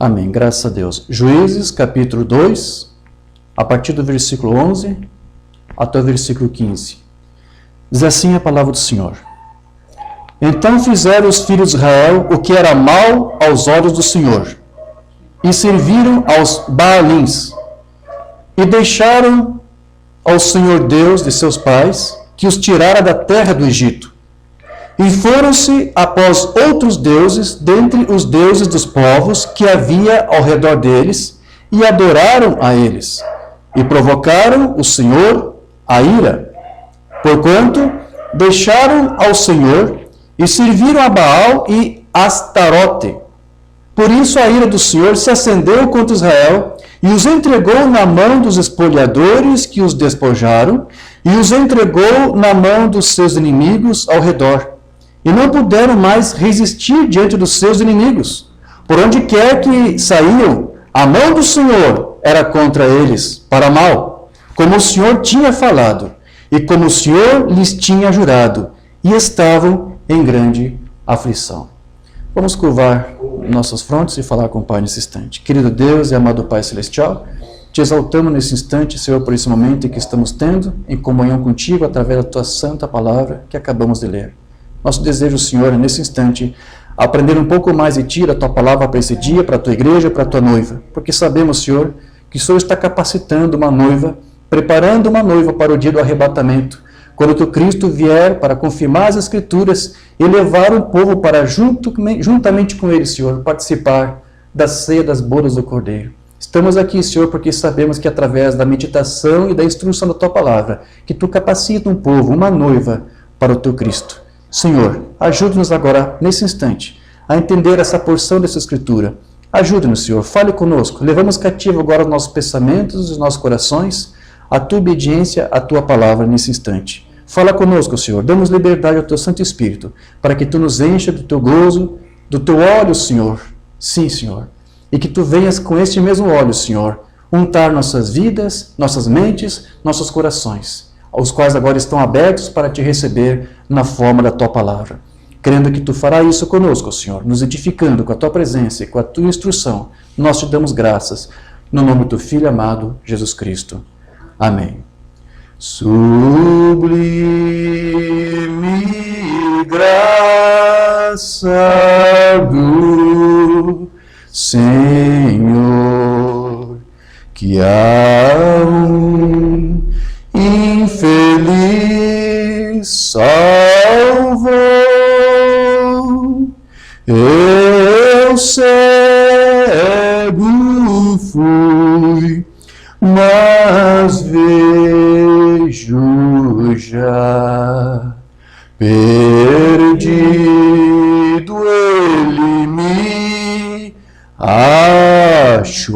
Amém. Graças a Deus. Juízes, capítulo 2, a partir do versículo 11 até o versículo 15. Diz assim a palavra do Senhor. Então fizeram os filhos de Israel o que era mal aos olhos do Senhor, e serviram aos Baalins, e deixaram ao Senhor Deus de seus pais, que os tirara da terra do Egito. E foram-se após outros deuses, dentre os deuses dos povos que havia ao redor deles, e adoraram a eles, e provocaram o Senhor a ira, porquanto deixaram ao Senhor, e serviram a Baal e Astarote. Por isso a ira do Senhor se acendeu contra Israel, e os entregou na mão dos espoliadores que os despojaram, e os entregou na mão dos seus inimigos ao redor. E não puderam mais resistir diante dos seus inimigos. Por onde quer que saíam, a mão do Senhor era contra eles, para mal, como o Senhor tinha falado, e como o Senhor lhes tinha jurado, e estavam em grande aflição. Vamos curvar nossas frontes e falar com o Pai nesse instante. Querido Deus e amado Pai Celestial, te exaltamos nesse instante, Senhor, por esse momento que estamos tendo em comunhão contigo através da tua santa palavra que acabamos de ler. Nosso desejo, Senhor, nesse instante, aprender um pouco mais de ti, da tua palavra para esse dia, para a tua igreja, para a tua noiva. Porque sabemos, Senhor, que o Senhor está capacitando uma noiva, preparando uma noiva para o dia do arrebatamento, quando o Cristo vier para confirmar as Escrituras e levar o povo para, juntamente com ele, Senhor, participar da ceia das bodas do Cordeiro. Estamos aqui, Senhor, porque sabemos que através da meditação e da instrução da tua palavra, que tu capacita um povo, uma noiva, para o teu Cristo. Senhor, ajude-nos agora, nesse instante, a entender essa porção dessa Escritura. Ajude-nos, Senhor, fale conosco. Levamos cativo agora os nossos pensamentos, os nossos corações, a tua obediência, a tua palavra nesse instante. Fala conosco, Senhor, damos liberdade ao teu Santo Espírito, para que tu nos encha do teu gozo, do teu óleo, Senhor. Sim, Senhor. E que tu venhas com este mesmo óleo, Senhor, untar nossas vidas, nossas mentes, nossos corações, os quais agora estão abertos para te receber na forma da tua palavra. Crendo que tu farás isso conosco, Senhor, nos edificando com a tua presença e com a tua instrução, nós te damos graças, no nome do teu Filho amado, Jesus Cristo. Amém. Sublime graça do Senhor, que a um infeliz salvou. Eu cego fui, mas vejo já. Perdido ele me achou.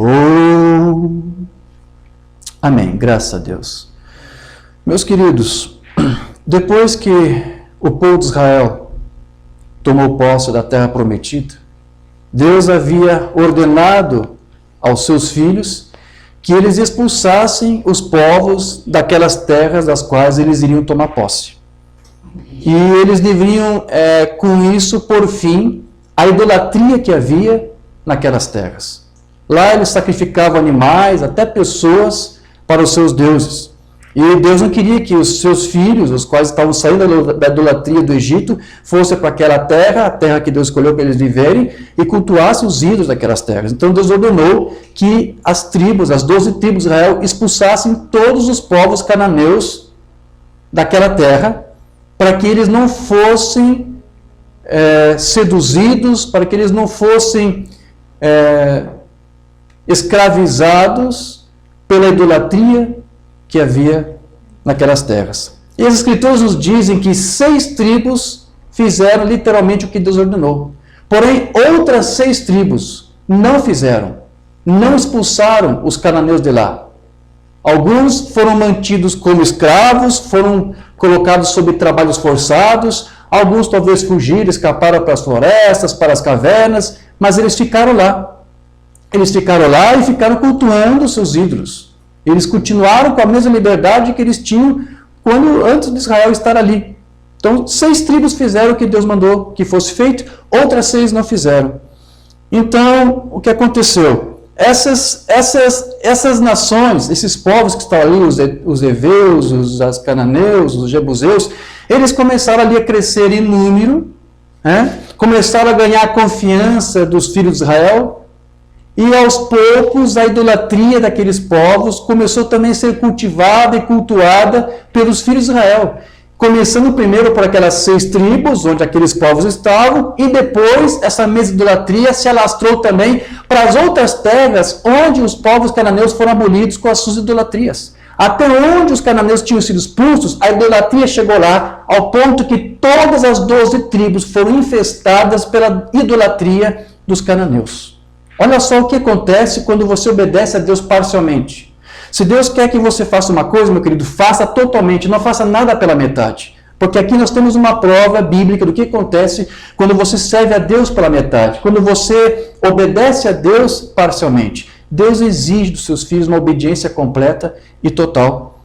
Amém. Graças a Deus. Meus queridos, depois que o povo de Israel tomou posse da terra prometida, Deus havia ordenado aos seus filhos que eles expulsassem os povos daquelas terras das quais eles iriam tomar posse. E eles deveriam, com isso, pôr fim à idolatria que havia naquelas terras. Lá eles sacrificavam animais, até pessoas, para os seus deuses. E Deus não queria que os seus filhos, os quais estavam saindo da idolatria do Egito, fossem para aquela terra, a terra que Deus escolheu para eles viverem, e cultuassem os ídolos daquelas terras. Então Deus ordenou que as tribos, as 12 tribos de Israel, expulsassem todos os povos cananeus daquela terra, para que eles não fossem seduzidos, para que eles não fossem escravizados pela idolatria que havia naquelas terras. E as Escrituras nos dizem que 6 tribos fizeram literalmente o que Deus ordenou. Porém, outras 6 tribos não fizeram, não expulsaram os cananeus de lá. Alguns foram mantidos como escravos, foram colocados sob trabalhos forçados, alguns talvez fugiram, escaparam para as florestas, para as cavernas, mas eles ficaram lá. Eles ficaram lá e ficaram cultuando seus ídolos. Eles continuaram com a mesma liberdade que eles tinham antes de Israel estar ali. Então, 6 tribos fizeram o que Deus mandou que fosse feito, outras 6 não fizeram. Então, o que aconteceu? Essas nações, esses povos que estão ali, os heveus, os cananeus, os jebuseus, eles começaram ali a crescer em número, né? Começaram a ganhar a confiança dos filhos de Israel, e aos poucos a idolatria daqueles povos começou também a ser cultivada e cultuada pelos filhos de Israel. Começando primeiro por aquelas 6 tribos, onde aqueles povos estavam, e depois essa mesma idolatria se alastrou também para as outras terras, onde os povos cananeus foram abolidos com as suas idolatrias. Até onde os cananeus tinham sido expulsos, a idolatria chegou lá, ao ponto que todas as 12 tribos foram infestadas pela idolatria dos cananeus. Olha só o que acontece quando você obedece a Deus parcialmente. Se Deus quer que você faça uma coisa, meu querido, faça totalmente, não faça nada pela metade. Porque aqui nós temos uma prova bíblica do que acontece quando você serve a Deus pela metade, quando você obedece a Deus parcialmente. Deus exige dos seus filhos uma obediência completa e total.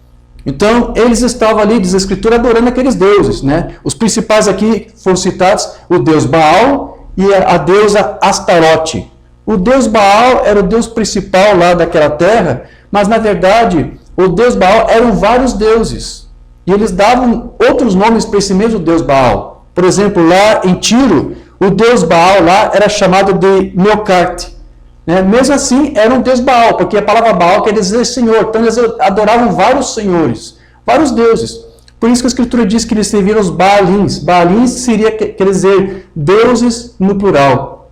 Então, eles estavam ali, diz a Escritura, adorando aqueles deuses, né? Os principais aqui foram citados, o deus Baal e a deusa Astarote. O deus Baal era o deus principal lá daquela terra, mas na verdade, o deus Baal eram vários deuses. E eles davam outros nomes para esse mesmo deus Baal. Por exemplo, lá em Tiro, o deus Baal lá era chamado de Meocarte. Né? Mesmo assim, era um deus Baal, porque a palavra Baal quer dizer Senhor. Então eles adoravam vários senhores, vários deuses. Por isso que a Escritura diz que eles serviram os Baalins. Baalins seria, quer dizer, deuses no plural.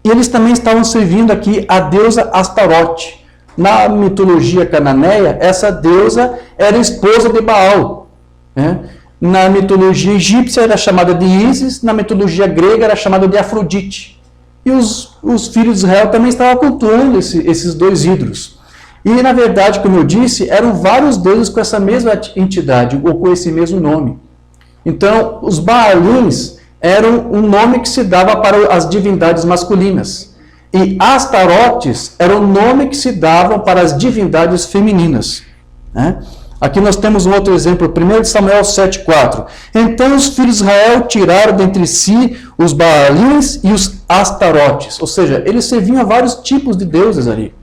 E eles também estavam servindo aqui a deusa Astarote. Na mitologia cananeia, essa deusa era esposa de Baal. Né? Na mitologia egípcia era chamada de Ísis, na mitologia grega era chamada de Afrodite. E os filhos de Israel também estavam cultuando esses 2 ídolos. E, na verdade, como eu disse, eram vários deuses com essa mesma entidade, ou com esse mesmo nome. Então, os Baalins eram um nome que se dava para as divindades masculinas. E Astarotes era o nome que se dava para as divindades femininas. Né? Aqui nós temos um outro exemplo, 1 Samuel 7,4. Então os filhos de Israel tiraram dentre si os Baalins e os Astarotes. Ou seja, eles serviam a vários tipos de deuses ali.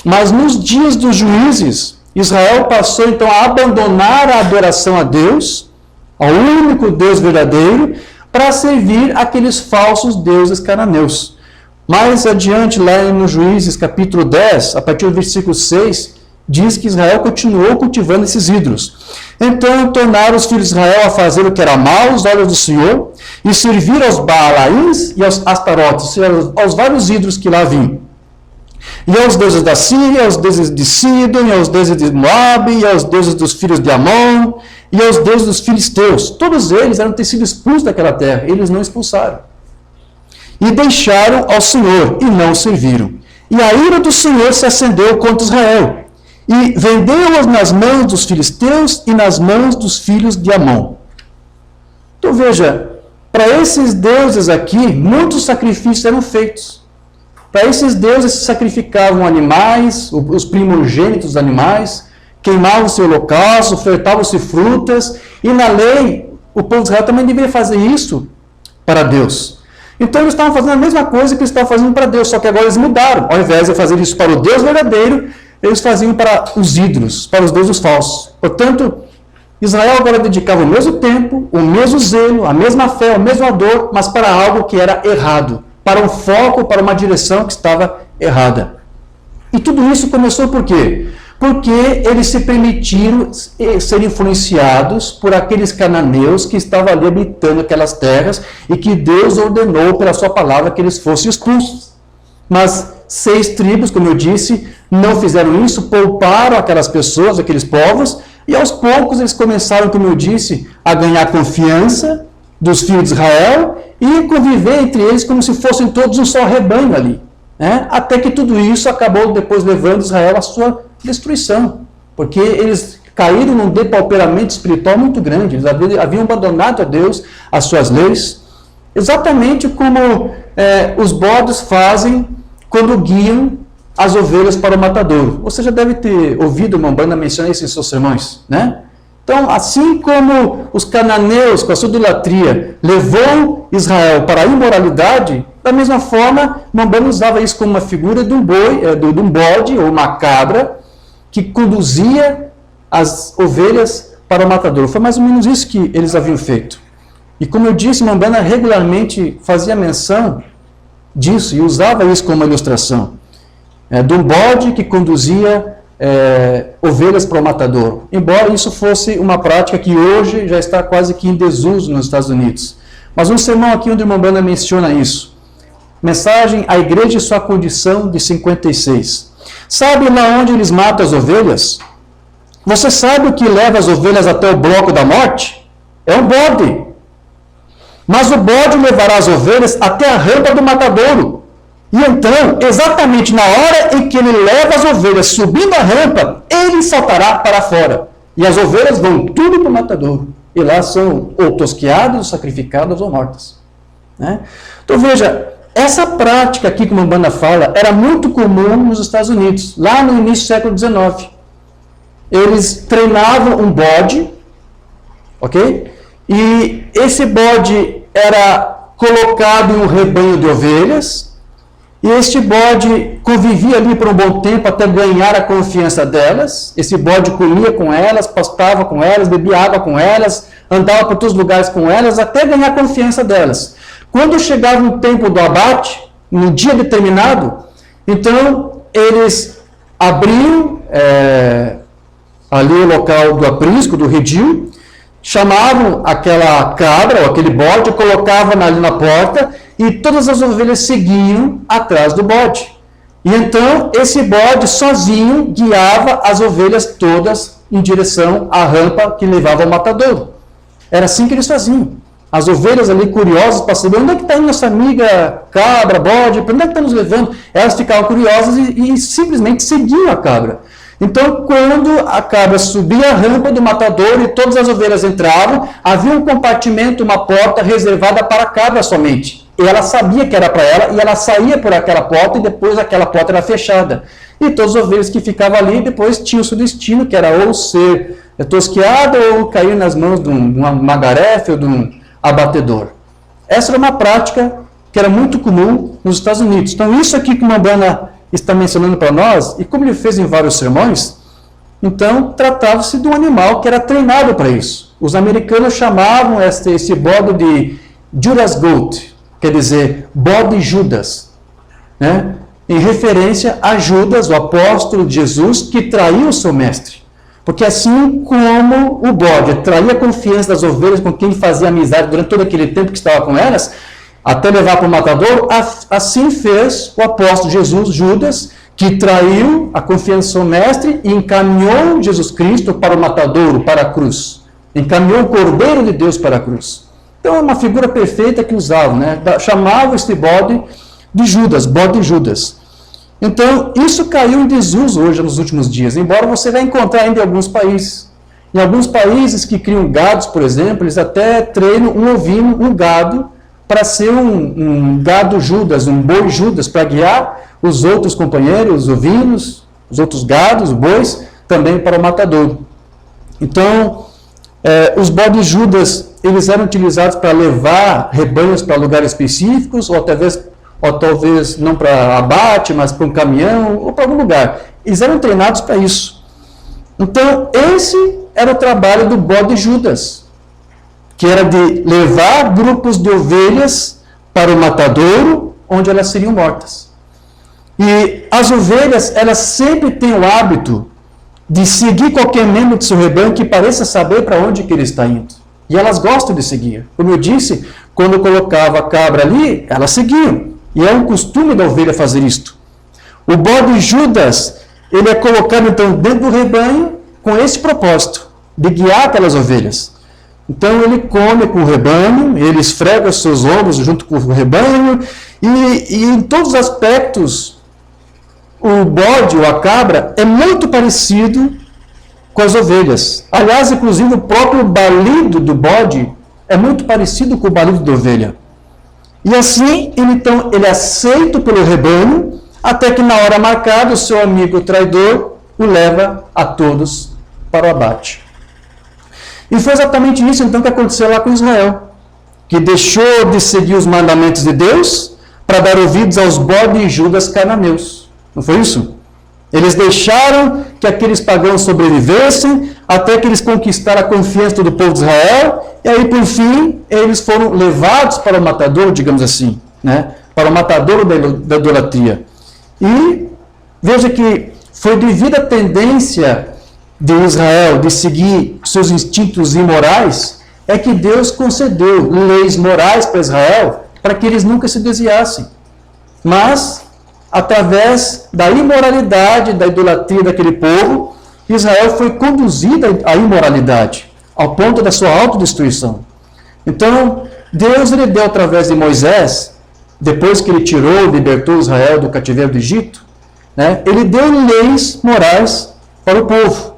Mas nos dias dos juízes, Israel passou então a abandonar a adoração a Deus, ao único Deus verdadeiro, para servir aqueles falsos deuses cananeus. Mais adiante, lá no Juízes, capítulo 10, a partir do versículo 6, diz que Israel continuou cultivando esses ídolos. Então, tornaram os filhos de Israel a fazer o que era mal aos olhos do Senhor, e servir aos Baalaíns e aos Astarotes, ou seja, aos vários ídolos que lá vinham. E aos deuses da Síria, aos deuses de Sidom, e aos deuses de Moabe, e aos deuses dos filhos de Amon, e aos deuses dos filisteus. Todos eles eram ter sido expulsos daquela terra, eles não expulsaram. E deixaram ao Senhor, e não o serviram. E a ira do Senhor se acendeu contra Israel, e vendeu-os nas mãos dos filisteus e nas mãos dos filhos de Amon. Então veja, para esses deuses aqui, muitos sacrifícios eram feitos. Para esses deuses se sacrificavam animais, os primogênitos dos animais, queimavam-se holocaustos, ofertavam-se frutas, e na lei, o povo de Israel também deveria fazer isso para Deus. Então eles estavam fazendo a mesma coisa que eles estavam fazendo para Deus, só que agora eles mudaram. Ao invés de fazer isso para o Deus verdadeiro, eles faziam para os ídolos, para os deuses falsos. Portanto, Israel agora dedicava o mesmo tempo, o mesmo zelo, a mesma fé, a mesma dor, mas para algo que era errado, para um foco, para uma direção que estava errada. E tudo isso começou por quê? Porque eles se permitiram ser influenciados por aqueles cananeus que estavam ali habitando aquelas terras e que Deus ordenou pela sua palavra que eles fossem expulsos. Mas 6 tribos, como eu disse, não fizeram isso, pouparam aquelas pessoas, aqueles povos, e aos poucos eles começaram, como eu disse, a ganhar confiança dos filhos de Israel e conviver entre eles como se fossem todos um só rebanho ali. Né? Até que tudo isso acabou depois levando Israel à sua destruição, porque eles caíram num depauperamento espiritual muito grande, eles haviam abandonado a Deus, as suas leis, exatamente como os bodes fazem quando guiam as ovelhas para o matadouro. Você já deve ter ouvido uma banda mencionar isso em seus sermões, né? Então, assim como os cananeus, com a sua idolatria, levou Israel para a imoralidade, Da mesma forma, Mambana usava isso como uma figura de um boi, de um bode ou uma cabra que conduzia as ovelhas para o matadouro. Foi mais ou menos isso que eles haviam feito. E como eu disse, Mambana regularmente fazia menção disso e usava isso como uma ilustração. De um bode que conduzia ovelhas para o matadouro. Embora isso fosse uma prática que hoje já está quase que em desuso nos Estados Unidos. Mas um sermão aqui onde Mambana menciona isso. Mensagem à Igreja e sua condição, de 56. Sabe lá onde eles matam as ovelhas? Você sabe o que leva as ovelhas até o bloco da morte? É um bode. Mas o bode levará as ovelhas até a rampa do matadouro. E então, exatamente na hora em que ele leva as ovelhas subindo a rampa, ele saltará para fora. E as ovelhas vão tudo para o matadouro. E lá são ou tosqueadas, ou sacrificadas, ou mortas. Né? Então veja, essa prática aqui que Mambana fala era muito comum nos Estados Unidos, lá no início do século XIX. Eles treinavam um bode, ok? E esse bode era colocado em um rebanho de ovelhas, e este bode convivia ali por um bom tempo até ganhar a confiança delas. Esse bode comia com elas, pastava com elas, bebia água com elas, andava por todos os lugares com elas, até ganhar a confiança delas. Quando chegava o tempo do abate, no dia determinado, então eles abriam ali o local do aprisco, do redil, chamavam aquela cabra ou aquele bode, colocavam ali na porta e todas as ovelhas seguiam atrás do bode. E então esse bode sozinho guiava as ovelhas todas em direção à rampa que levava ao matadouro. Era assim que eles faziam. As ovelhas ali curiosas para saber onde é que está indo nossa amiga cabra, bode, para onde é que está nos levando? Elas ficavam curiosas e simplesmente seguiam a cabra. Então, quando a cabra subia a rampa do matadouro e todas as ovelhas entravam, havia um compartimento, uma porta reservada para a cabra somente. E ela sabia que era para ela, e ela saía por aquela porta, e depois aquela porta era fechada. E todas as ovelhas que ficavam ali, depois tinham o seu destino, que era ou ser tosqueada, ou cair nas mãos de uma magarefe ou de um abatedor. Essa era uma prática que era muito comum nos Estados Unidos. Então, isso aqui que Mambana está mencionando para nós, e como ele fez em vários sermões, então tratava-se de um animal que era treinado para isso. Os americanos chamavam esse bode de Judas Goat, quer dizer, bode Judas, né? Em referência a Judas, o apóstolo de Jesus, que traiu o seu mestre. Porque assim como o bode traía a confiança das ovelhas com quem fazia amizade durante todo aquele tempo que estava com elas, até levar para o matadouro, assim fez o apóstolo Jesus, Judas, que traiu a confiança do seu mestre e encaminhou Jesus Cristo para o matadouro, para a cruz. Encaminhou o Cordeiro de Deus para a cruz. Então é uma figura perfeita que usavam, né? Chamavam este bode de Judas, bode Judas. Então isso caiu em desuso hoje nos últimos dias, embora você vai encontrar ainda em alguns países. Em alguns países que criam gados, por exemplo, eles até treinam um ovino, um gado, para ser um gado Judas, um boi Judas, para guiar os outros companheiros, os ovinos, os outros gados, os bois, também para o matadouro. Então, os bodes Judas, eles eram utilizados para levar rebanhos para lugares específicos, ou talvez não para abate, mas para um caminhão, ou para algum lugar. Eles eram treinados para isso. Então, esse era o trabalho do bode Judas, que era de levar grupos de ovelhas para o matadouro, onde elas seriam mortas. E as ovelhas, elas sempre têm o hábito de seguir qualquer membro de seu rebanho que pareça saber para onde que ele está indo. E elas gostam de seguir. Como eu disse, quando eu colocava a cabra ali, elas seguiam. E é um costume da ovelha fazer isto. O bode Judas, ele é colocado então dentro do rebanho com esse propósito, de guiar aquelas ovelhas. Então ele come com o rebanho, ele esfrega os seus ombros junto com o rebanho, e em todos os aspectos, o bode ou a cabra é muito parecido com as ovelhas. Aliás, inclusive o próprio balido do bode é muito parecido com o balido da ovelha. E assim, ele é aceito pelo rebanho, até que na hora marcada o seu amigo traidor o leva a todos para o abate. E foi exatamente isso então que aconteceu lá com Israel, que deixou de seguir os mandamentos de Deus para dar ouvidos aos bodes e judas cananeus. Não foi isso? Eles deixaram que aqueles pagãos sobrevivessem até que eles conquistaram a confiança do povo de Israel, e aí, por fim, eles foram levados para o matadouro, digamos assim, né? Para o matadouro da idolatria. E veja que foi devido à tendência de Israel de seguir seus instintos imorais, é que Deus concedeu leis morais para Israel, para que eles nunca se desviassem. Mas, através da imoralidade, da idolatria daquele povo, Israel foi conduzido à imoralidade, ao ponto da sua autodestruição. Então, Deus ele deu através de Moisés, depois que ele tirou e libertou Israel do cativeiro do Egito, né, ele deu leis morais para o povo.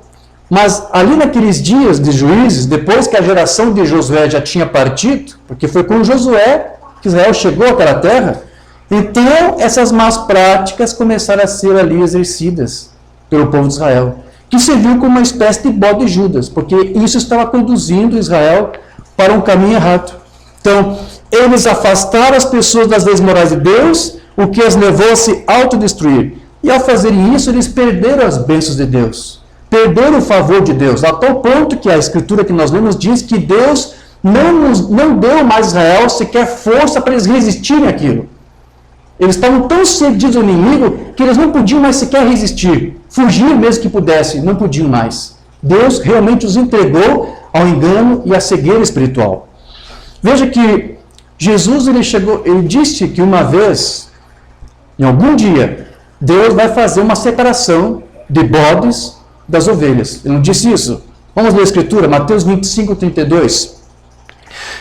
Mas ali naqueles dias de juízes, depois que a geração de Josué já tinha partido, porque foi com Josué que Israel chegou àquela terra, então essas más práticas começaram a ser ali exercidas pelo povo de Israel, que se viu como uma espécie de bode de Judas, porque isso estava conduzindo Israel para um caminho errado. Então, eles afastaram as pessoas das leis morais de Deus, o que as levou a se autodestruir. E ao fazerem isso, eles perderam as bênçãos de Deus, perderam o favor de Deus, a tal ponto que a escritura que nós lemos diz que Deus não deu mais a Israel sequer força para eles resistirem àquilo. Eles estavam tão cedidos ao inimigo que eles não podiam mais sequer resistir. Fugir mesmo que pudessem, não podiam mais. Deus realmente os entregou ao engano e à cegueira espiritual. Veja que Jesus ele disse que uma vez, em algum dia, Deus vai fazer uma separação de bodes das ovelhas. Ele não disse isso? Vamos ler a escritura, Mateus 25, 32.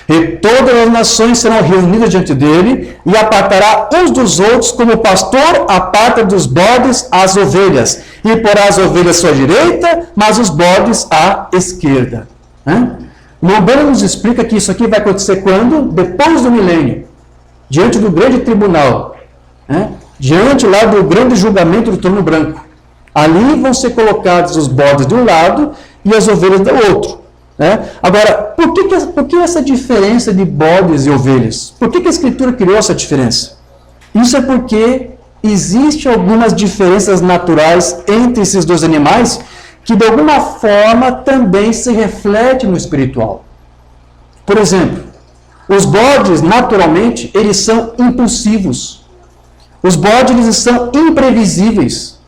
E todas as nações serão reunidas diante dele, e apartará uns dos outros, como o pastor aparta dos bodes as ovelhas, e porá as ovelhas à sua direita, mas os bodes à esquerda. O Lobão nos explica que isso aqui vai acontecer quando? Depois do milênio, diante do grande tribunal, diante lá do grande julgamento do trono branco. Ali vão ser colocados os bodes de um lado e as ovelhas do outro. Agora, por que essa diferença de bodes e ovelhas? Por que a Escritura criou essa diferença? Isso é porque existem algumas diferenças naturais entre esses dois animais que, de alguma forma, também se refletem no espiritual. Por exemplo, os bodes, naturalmente, eles são impulsivos. Os bodes, eles são imprevisíveis.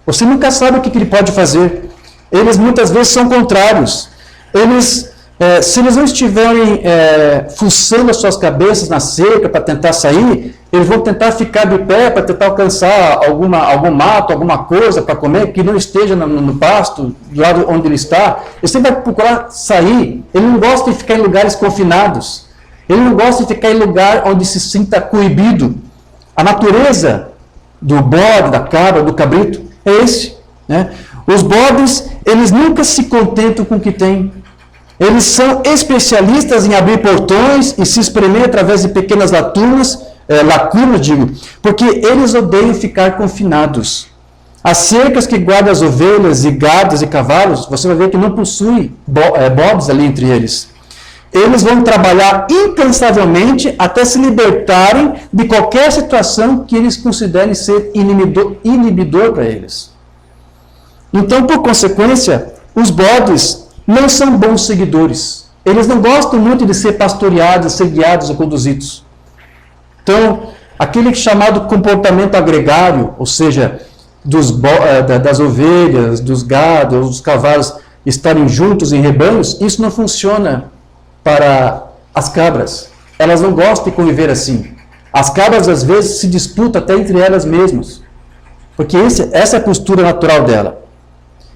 Você nunca sabe o que ele pode fazer. Eles, muitas vezes, são contrários. Se eles não estiverem fuçando as suas cabeças na cerca para tentar sair, eles vão tentar ficar de pé para tentar alcançar algum mato, alguma coisa para comer, que não esteja no pasto, do lado onde ele está. Ele sempre vai procurar sair. Ele não gosta de ficar em lugares confinados. Ele não gosta de ficar em lugar onde se sinta coibido. A natureza do bode, da cabra, do cabrito é esse. Os bodes, eles nunca se contentam com o que têm. Eles são especialistas em abrir portões e se espremer através de pequenas lacunas, porque eles odeiam ficar confinados. As cercas que guardam as ovelhas e gados e cavalos, você vai ver que não possui bodes ali entre eles. Eles vão trabalhar incansavelmente até se libertarem de qualquer situação que eles considerem ser inibidor para eles. Então, por consequência, os bodes não são bons seguidores. Eles não gostam muito de ser pastoreados, ser guiados ou conduzidos. Então, aquele chamado comportamento agregário, ou seja, das ovelhas, dos gados, dos cavalos estarem juntos em rebanhos, isso não funciona para as cabras. Elas não gostam de conviver assim. As cabras, às vezes, se disputam até entre elas mesmas, porque essa é a postura natural dela.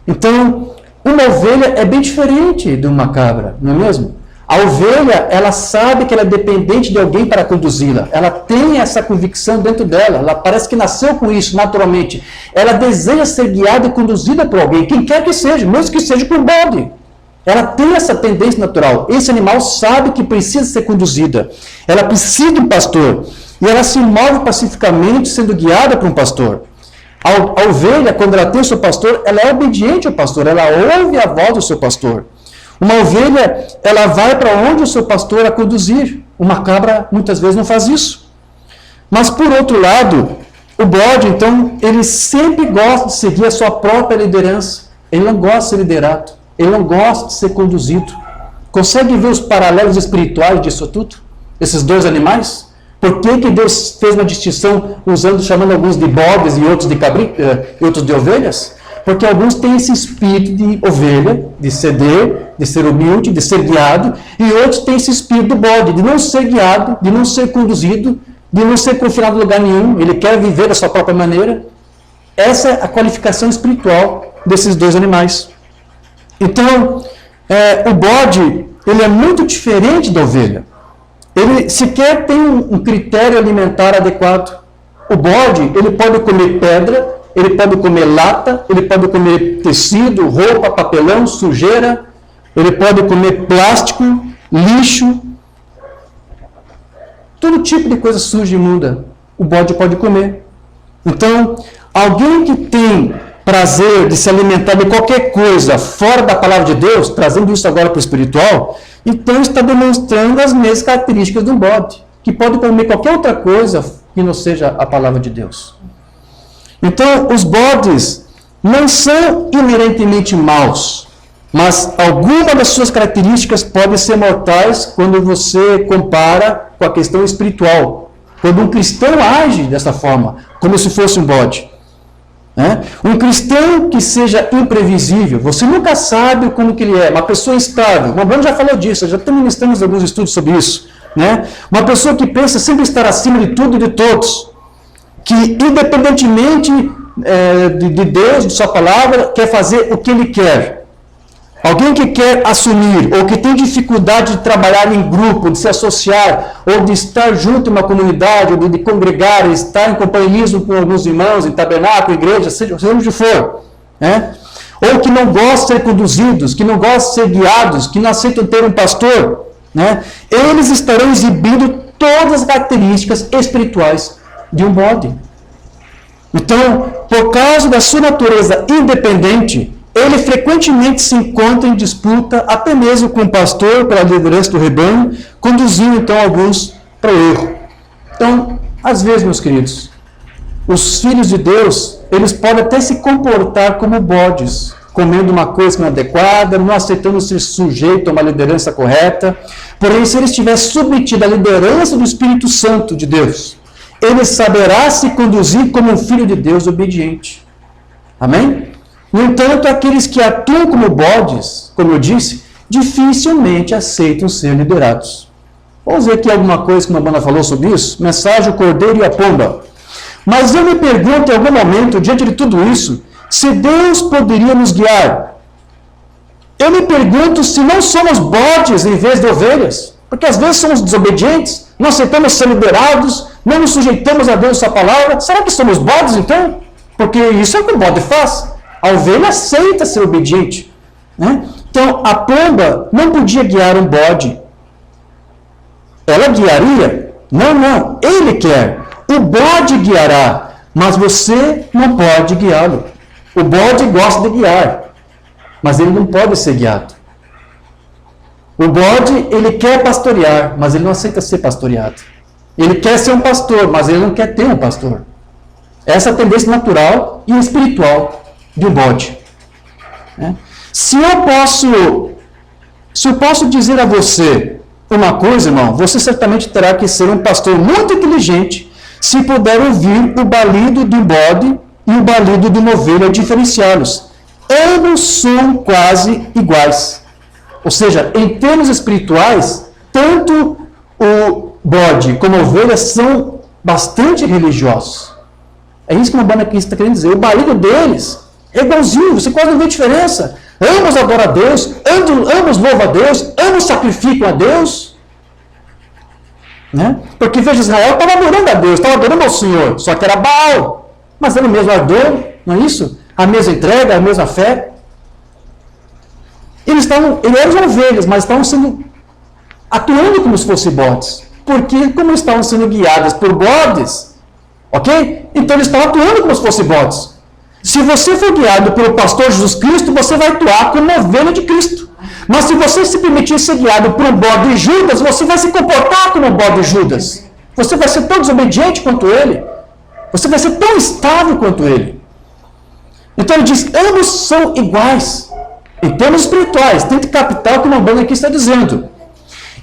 Então, uma ovelha é bem diferente de uma cabra, não é mesmo? A ovelha, ela sabe que ela é dependente de alguém para conduzi-la. Ela tem essa convicção dentro dela. Ela parece que nasceu com isso, naturalmente. Ela deseja ser guiada e conduzida por alguém, quem quer que seja, mesmo que seja por bode. Ela tem essa tendência natural. Esse animal sabe que precisa ser conduzida. Ela precisa de um pastor. E ela se move pacificamente sendo guiada por um pastor. A ovelha, quando ela tem o seu pastor, ela é obediente ao pastor. Ela ouve a voz do seu pastor. Uma ovelha, ela vai para onde o seu pastor a conduzir. Uma cabra, muitas vezes, não faz isso. Mas, por outro lado, o bode, então, ele sempre gosta de seguir a sua própria liderança. Ele não gosta de ser liderado. Ele não gosta de ser conduzido. Consegue ver os paralelos espirituais disso tudo? Esses dois animais? Por que Deus fez uma distinção chamando alguns de bodes e outros de ovelhas? Porque alguns têm esse espírito de ovelha, de ceder, de ser humilde, de ser guiado, e outros têm esse espírito do bode, de não ser guiado, de não ser conduzido, de não ser confinado em lugar nenhum. Ele quer viver da sua própria maneira. Essa é a qualificação espiritual desses dois animais. Então, o bode, ele é muito diferente da ovelha. Ele sequer tem um critério alimentar adequado. O bode, ele pode comer pedra, ele pode comer lata, ele pode comer tecido, roupa, papelão, sujeira, ele pode comer plástico, lixo, todo tipo de coisa suja e imunda, o bode pode comer. Então, alguém que tem prazer de se alimentar de qualquer coisa fora da palavra de Deus, trazendo isso agora para o espiritual, então está demonstrando as mesmas características do bode, que pode comer qualquer outra coisa que não seja a palavra de Deus. Então, os bodes não são inerentemente maus, mas alguma das suas características podem ser mortais quando você compara com a questão espiritual. Quando um cristão age dessa forma, como se fosse um bode. Um cristão que seja imprevisível, você nunca sabe como que ele é, uma pessoa instável. O Bruno já falou disso, já ministramos alguns estudos sobre isso. Uma pessoa que pensa sempre estar acima de tudo e de todos, que independentemente de Deus, de sua palavra, quer fazer o que ele quer. Alguém que quer assumir, ou que tem dificuldade de trabalhar em grupo, de se associar, ou de estar junto em uma comunidade, ou de congregar, estar em companheirismo com alguns irmãos, em tabernáculo, igreja, seja onde for. Ou que não gostam de ser conduzidos, que não gostam de ser guiados, que não aceitam ter um pastor. Eles estarão exibindo todas as características espirituais de um bode. Então, por causa da sua natureza independente, ele frequentemente se encontra em disputa, até mesmo com o pastor, pela liderança do rebanho, conduzindo então alguns para o erro. Então, às vezes, meus queridos, os filhos de Deus, eles podem até se comportar como bodes, comendo uma coisa inadequada, não aceitando ser sujeito a uma liderança correta. Porém, se ele estiver submetido à liderança do Espírito Santo de Deus, ele saberá se conduzir como um filho de Deus obediente. Amém? No entanto, aqueles que atuam como bodes, como eu disse, dificilmente aceitam ser liderados. Vamos ver aqui alguma coisa que uma banda falou sobre isso? Mensagem, o cordeiro e a pomba. Mas eu me pergunto em algum momento, diante de tudo isso, se Deus poderia nos guiar. Eu me pergunto se não somos bodes em vez de ovelhas. Porque às vezes somos desobedientes, não aceitamos ser liderados, não nos sujeitamos a Deus e sua palavra. Será que somos bodes então? Porque isso é o que o bode faz. A ovelha aceita ser obediente. Então, a pomba não podia guiar um bode. Ela guiaria? Não. Ele quer. O bode guiará, mas você não pode guiá-lo. O bode gosta de guiar, mas ele não pode ser guiado. O bode, ele quer pastorear, mas ele não aceita ser pastoreado. Ele quer ser um pastor, mas ele não quer ter um pastor. Essa é a tendência natural e espiritual de um bode. Se eu posso dizer a você uma coisa, irmão, você certamente terá que ser um pastor muito inteligente se puder ouvir o balido de um bode e o balido de uma ovelha, diferenciá-los. Ambos são quase iguais. Ou seja, em termos espirituais, tanto o bode como a ovelha são bastante religiosos. É isso que uma banda aqui está querendo dizer. O balido deles é igualzinho, você quase não vê diferença. Ambos adoram a Deus, ambos louvam a Deus, ambos sacrificam a Deus. Porque veja, Israel estava adorando a Deus, estava adorando ao Senhor, só que era Baal. Mas era o mesmo ardor, não é isso? A mesma entrega, a mesma fé. Eles eram ovelhas, mas estavam atuando como se fossem bodes. Porque como estavam sendo guiadas por bodes, ok? Então eles estavam atuando como se fossem bodes. Se você for guiado pelo pastor Jesus Cristo, você vai atuar como ovelha de Cristo. Mas se você se permitir ser guiado por um bode de Judas, você vai se comportar como um bode de Judas. Você vai ser tão desobediente quanto ele. Você vai ser tão instável quanto ele. Então ele diz, ambos são iguais. Em termos espirituais, tente captar o que o Umbanda aqui está dizendo.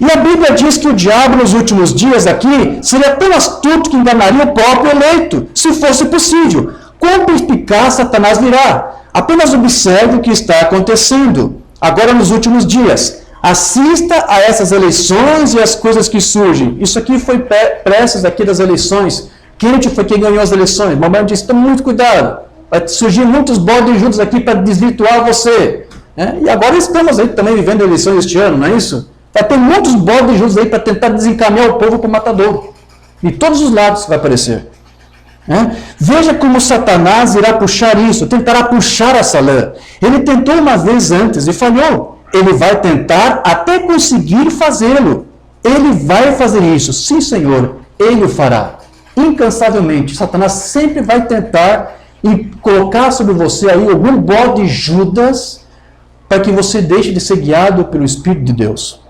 E a Bíblia diz que o diabo nos últimos dias aqui seria tão astuto que enganaria o próprio eleito, se fosse possível. Com perspicaz Satanás virá. Apenas observe o que está acontecendo agora nos últimos dias. Assista a essas eleições e as coisas que surgem. Isso aqui foi preces aqui das eleições. Quem foi quem ganhou as eleições? O Umbanda disse, tome muito cuidado. Vai surgir muitos bodes juntos aqui para desvirtuar você. E agora estamos aí também vivendo eleições este ano, não é isso? Vai ter muitos bodes juntos aí para tentar desencaminhar o povo para o matadouro. De todos os lados vai aparecer. Veja como Satanás irá puxar isso, tentará puxar essa lã. Ele tentou uma vez antes e falhou. Ele vai tentar até conseguir fazê-lo. Ele vai fazer isso. Sim, Senhor, Ele o fará. Incansavelmente. Satanás sempre vai tentar e colocar sobre você aí algum bode Judas para que você deixe de ser guiado pelo Espírito de Deus.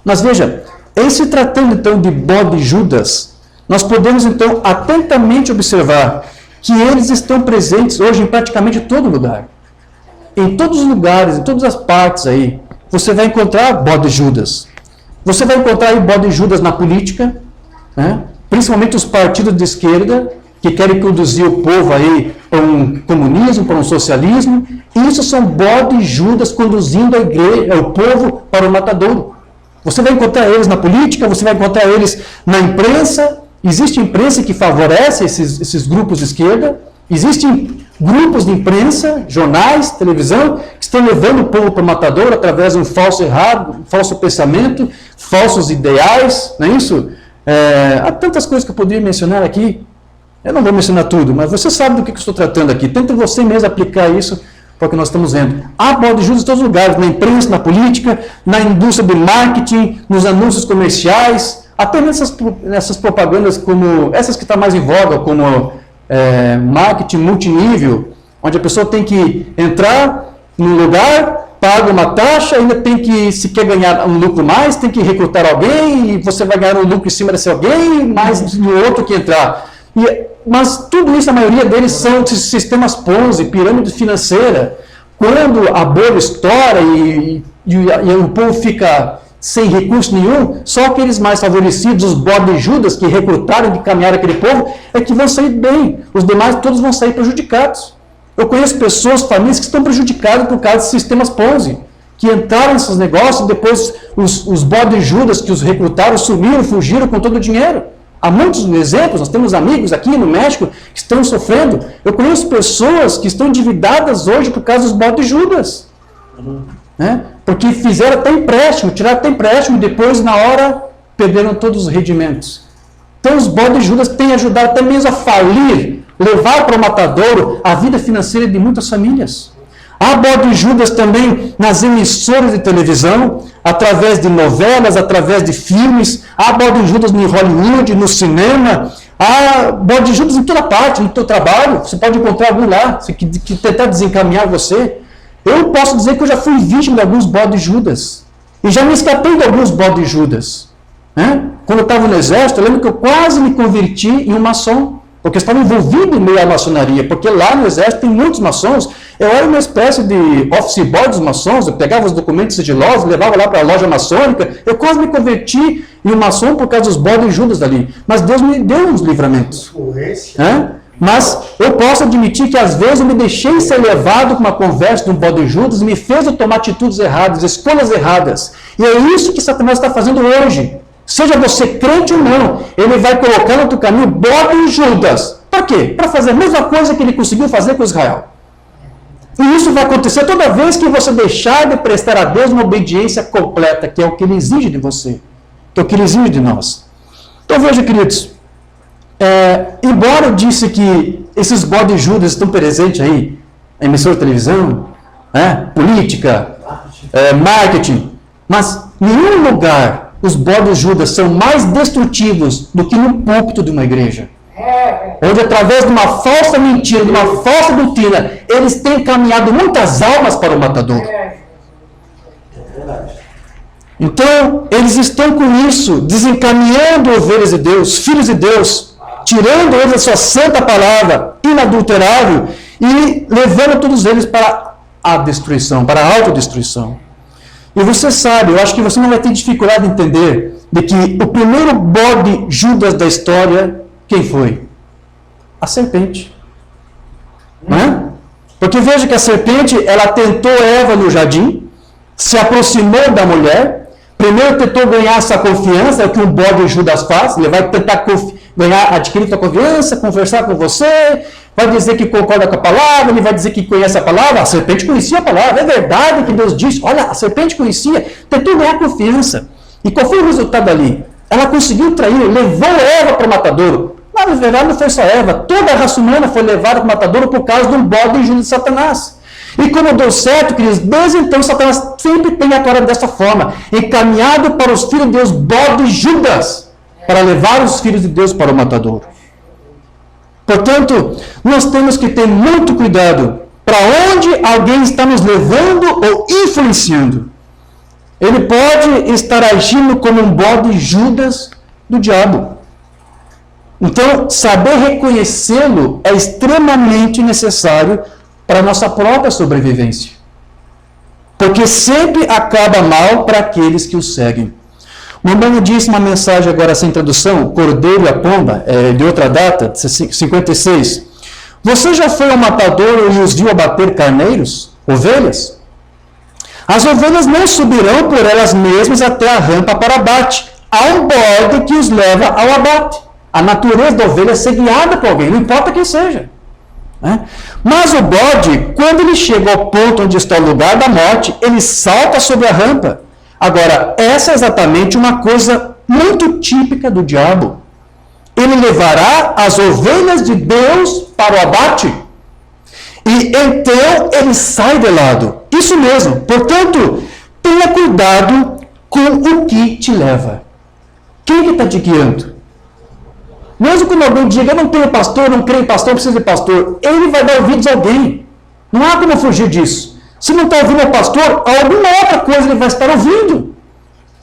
Mas veja, em se tratando então de bode Judas, nós podemos então atentamente observar que eles estão presentes hoje em praticamente todo lugar. Em todos os lugares, em todas as partes aí, você vai encontrar bode Judas. Você vai encontrar aí bode Judas na política, principalmente os partidos de esquerda, que querem conduzir o povo aí para um comunismo, para um socialismo. Isso são bode Judas conduzindo a igreja, o povo para o matadouro. Você vai encontrar eles na política, você vai encontrar eles na imprensa. Existe imprensa que favorece esses grupos de esquerda. Existem grupos de imprensa, jornais, televisão, que estão levando o povo para o matadouro através de um falso errado, um falso pensamento, falsos ideais, não é isso? Há tantas coisas que eu poderia mencionar aqui. Eu não vou mencionar tudo, mas você sabe do que eu estou tratando aqui. Tente você mesmo aplicar isso para o que nós estamos vendo. Há bode Judas em todos os lugares, na imprensa, na política, na indústria do marketing, nos anúncios comerciais, até nessas propagandas como essas que estão mais em voga, como marketing multinível, onde a pessoa tem que entrar num lugar, paga uma taxa, ainda tem que, se quer ganhar um lucro mais, tem que recrutar alguém, e você vai ganhar um lucro em cima desse alguém, mais no outro que entrar. Mas tudo isso, a maioria deles são sistemas Ponzi, pirâmide financeira. Quando a bolha estoura e o povo fica sem recurso nenhum, só aqueles mais favorecidos, os bodes Judas que recrutaram de caminhar aquele povo, é que vão sair bem. Os demais todos vão sair prejudicados. Eu conheço pessoas, famílias que estão prejudicadas por causa de sistemas Ponzi, que entraram nesses negócios, depois os bodes Judas que os recrutaram sumiram, fugiram com todo o dinheiro. Há muitos exemplos, nós temos amigos aqui no México que estão sofrendo. Eu conheço pessoas que estão endividadas hoje por causa dos bodes Judas. Porque fizeram até empréstimo, tiraram até empréstimo e depois, na hora, perderam todos os rendimentos. Então, os bodes Judas têm ajudado até mesmo a falir, levar para o matadouro a vida financeira de muitas famílias. Há bodes Judas também nas emissoras de televisão, através de novelas, através de filmes. Há bodes Judas em Hollywood, no cinema. Há bodes Judas em toda parte, no teu trabalho. Você pode encontrar algum lá, que tentar desencaminhar você. Eu posso dizer que eu já fui vítima de alguns bodes Judas. E já me escapei de alguns bodes Judas. Quando eu estava no exército, eu lembro que eu quase me converti em um maçom. Porque eu estava envolvido em meio à maçonaria. Porque lá no exército tem muitos maçons. Eu era uma espécie de office boy dos maçons. Eu pegava os documentos sigilosos, levava lá para a loja maçônica. Eu quase me converti em um maçom por causa dos bodes Judas dali. Mas Deus me deu uns livramentos. Mas eu posso admitir que às vezes eu me deixei ser levado com uma conversa de um bode Judas e me fez eu tomar atitudes erradas, escolhas erradas. E é isso que Satanás está fazendo hoje. Seja você crente ou não, ele vai colocar no teu caminho bode Judas. Para quê? Para fazer a mesma coisa que ele conseguiu fazer com Israel. E isso vai acontecer toda vez que você deixar de prestar a Deus uma obediência completa, que é o que ele exige de você, que é o que ele exige de nós. Então veja, queridos, embora eu disse que esses bodes Judas estão presentes aí, emissora de televisão, política, marketing, mas em nenhum lugar os bodes Judas são mais destrutivos do que no púlpito de uma igreja. Onde através de uma falsa mentira, de uma falsa doutrina, eles têm encaminhado muitas almas para o matador. Então, eles estão com isso, desencaminhando ovelhas de Deus, filhos de Deus, tirando eles da sua santa palavra, inadulterável, e levando todos eles para a destruição, para a autodestruição. E você sabe, eu acho que você não vai ter dificuldade em entender de que o primeiro bode Judas da história, quem foi? A serpente. Não é? Porque veja que a serpente, ela tentou Eva no jardim, se aproximou da mulher, primeiro tentou ganhar essa confiança, é o que um bode Judas faz, ele vai tentar adquirir sua confiança, conversar com você, vai dizer que concorda com a palavra, ele vai dizer que conhece a palavra, a serpente conhecia a palavra, é verdade que Deus disse, olha, a serpente conhecia, tentou ganhar confiança. E qual foi o resultado ali? Ela conseguiu trair, levou Eva para o matadouro. Mas, na verdade, não foi só Eva, toda a raça humana foi levada para o matadouro por causa de um bode Judas de Satanás. E como deu certo, queridos, desde então Satanás sempre tem atuado dessa forma, encaminhado para os filhos de Deus, bode Judas, para levar os filhos de Deus para o matadouro. Portanto, nós temos que ter muito cuidado para onde alguém está nos levando ou influenciando. Ele pode estar agindo como um bode Judas do diabo. Então, saber reconhecê-lo é extremamente necessário para a nossa própria sobrevivência. Porque sempre acaba mal para aqueles que o seguem. O irmão disse uma mensagem agora sem tradução, Cordeiro e a Pomba, de outra data, 56. Você já foi ao matadouro e os viu abater carneiros, ovelhas? As ovelhas não subirão por elas mesmas até a rampa para abate. Há um bode que os leva ao abate. A natureza da ovelha é ser guiada por alguém, não importa quem seja. Mas o bode, quando ele chega ao ponto onde está o lugar da morte, ele salta sobre a rampa. Agora, essa é exatamente uma coisa muito típica do diabo. Ele levará as ovelhas de Deus para o abate. E então ele sai de lado. Isso mesmo. Portanto, tenha cuidado com o que te leva. Quem que está te guiando? Mesmo quando alguém diga, eu não tenho pastor, não creio em pastor, não preciso de pastor, ele vai dar ouvidos a alguém. Não há como fugir disso. Se não está ouvindo o pastor, alguma outra coisa ele vai estar ouvindo.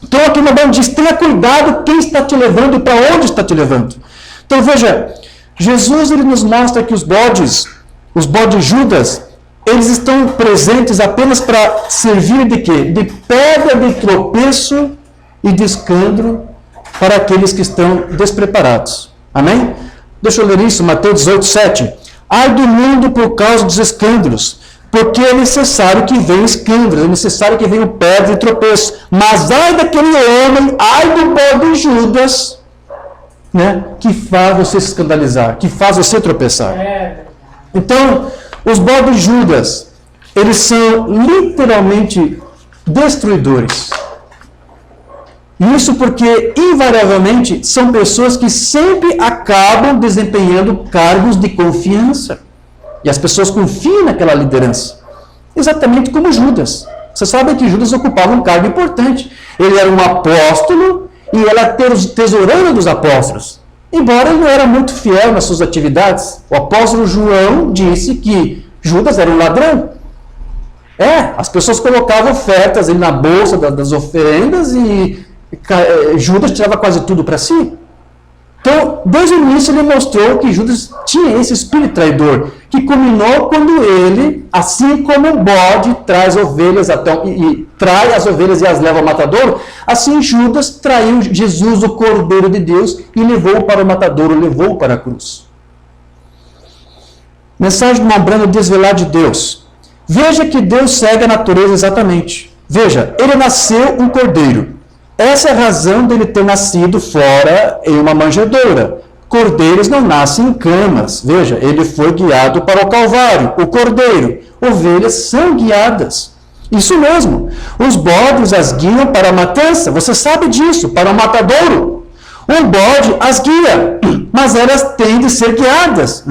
Então aqui no Bíblia diz, tenha cuidado quem está te levando e para onde está te levando. Então veja, Jesus ele nos mostra que os bodes Judas, eles estão presentes apenas para servir de quê? De pedra de tropeço e de escândalo para aqueles que estão despreparados. Amém? Deixa eu ler isso, Mateus 18, 7. Ai do mundo por causa dos escândalos, porque é necessário que venham escândalos, é necessário que venham pedra de tropeço. Mas ai daquele homem, ai do bode Judas, né, que faz você se escandalizar, que faz você tropeçar. Então, os bodes Judas, eles são literalmente destruidores. Isso porque, invariavelmente, são pessoas que sempre acabam desempenhando cargos de confiança. E as pessoas confiam naquela liderança. Exatamente como Judas. Você sabe que Judas ocupava um cargo importante. Ele era um apóstolo e ele era tesourano dos apóstolos. Embora ele não era muito fiel nas suas atividades. O apóstolo João disse que Judas era um ladrão. As pessoas colocavam ofertas ali na bolsa das oferendas e Judas tirava quase tudo para si. Então, desde o início ele mostrou que Judas tinha esse espírito traidor, que culminou quando ele, assim como um bode traz ovelhas e trai as ovelhas e as leva ao matadouro, assim Judas traiu Jesus, o Cordeiro de Deus, e levou-o para o matadouro, levou-o para a cruz. Mensagem do Mambrano desvelar de Deus. Veja que Deus segue a natureza exatamente. Veja, ele nasceu um cordeiro. Essa é a razão dele ter nascido fora em uma manjedoura. Cordeiros não nascem em camas. Veja, ele foi guiado para o Calvário. O cordeiro. Ovelhas são guiadas. Isso mesmo. Os bodes as guiam para a matança. Você sabe disso, para o matadouro. Um bode as guia, mas elas têm de ser guiadas.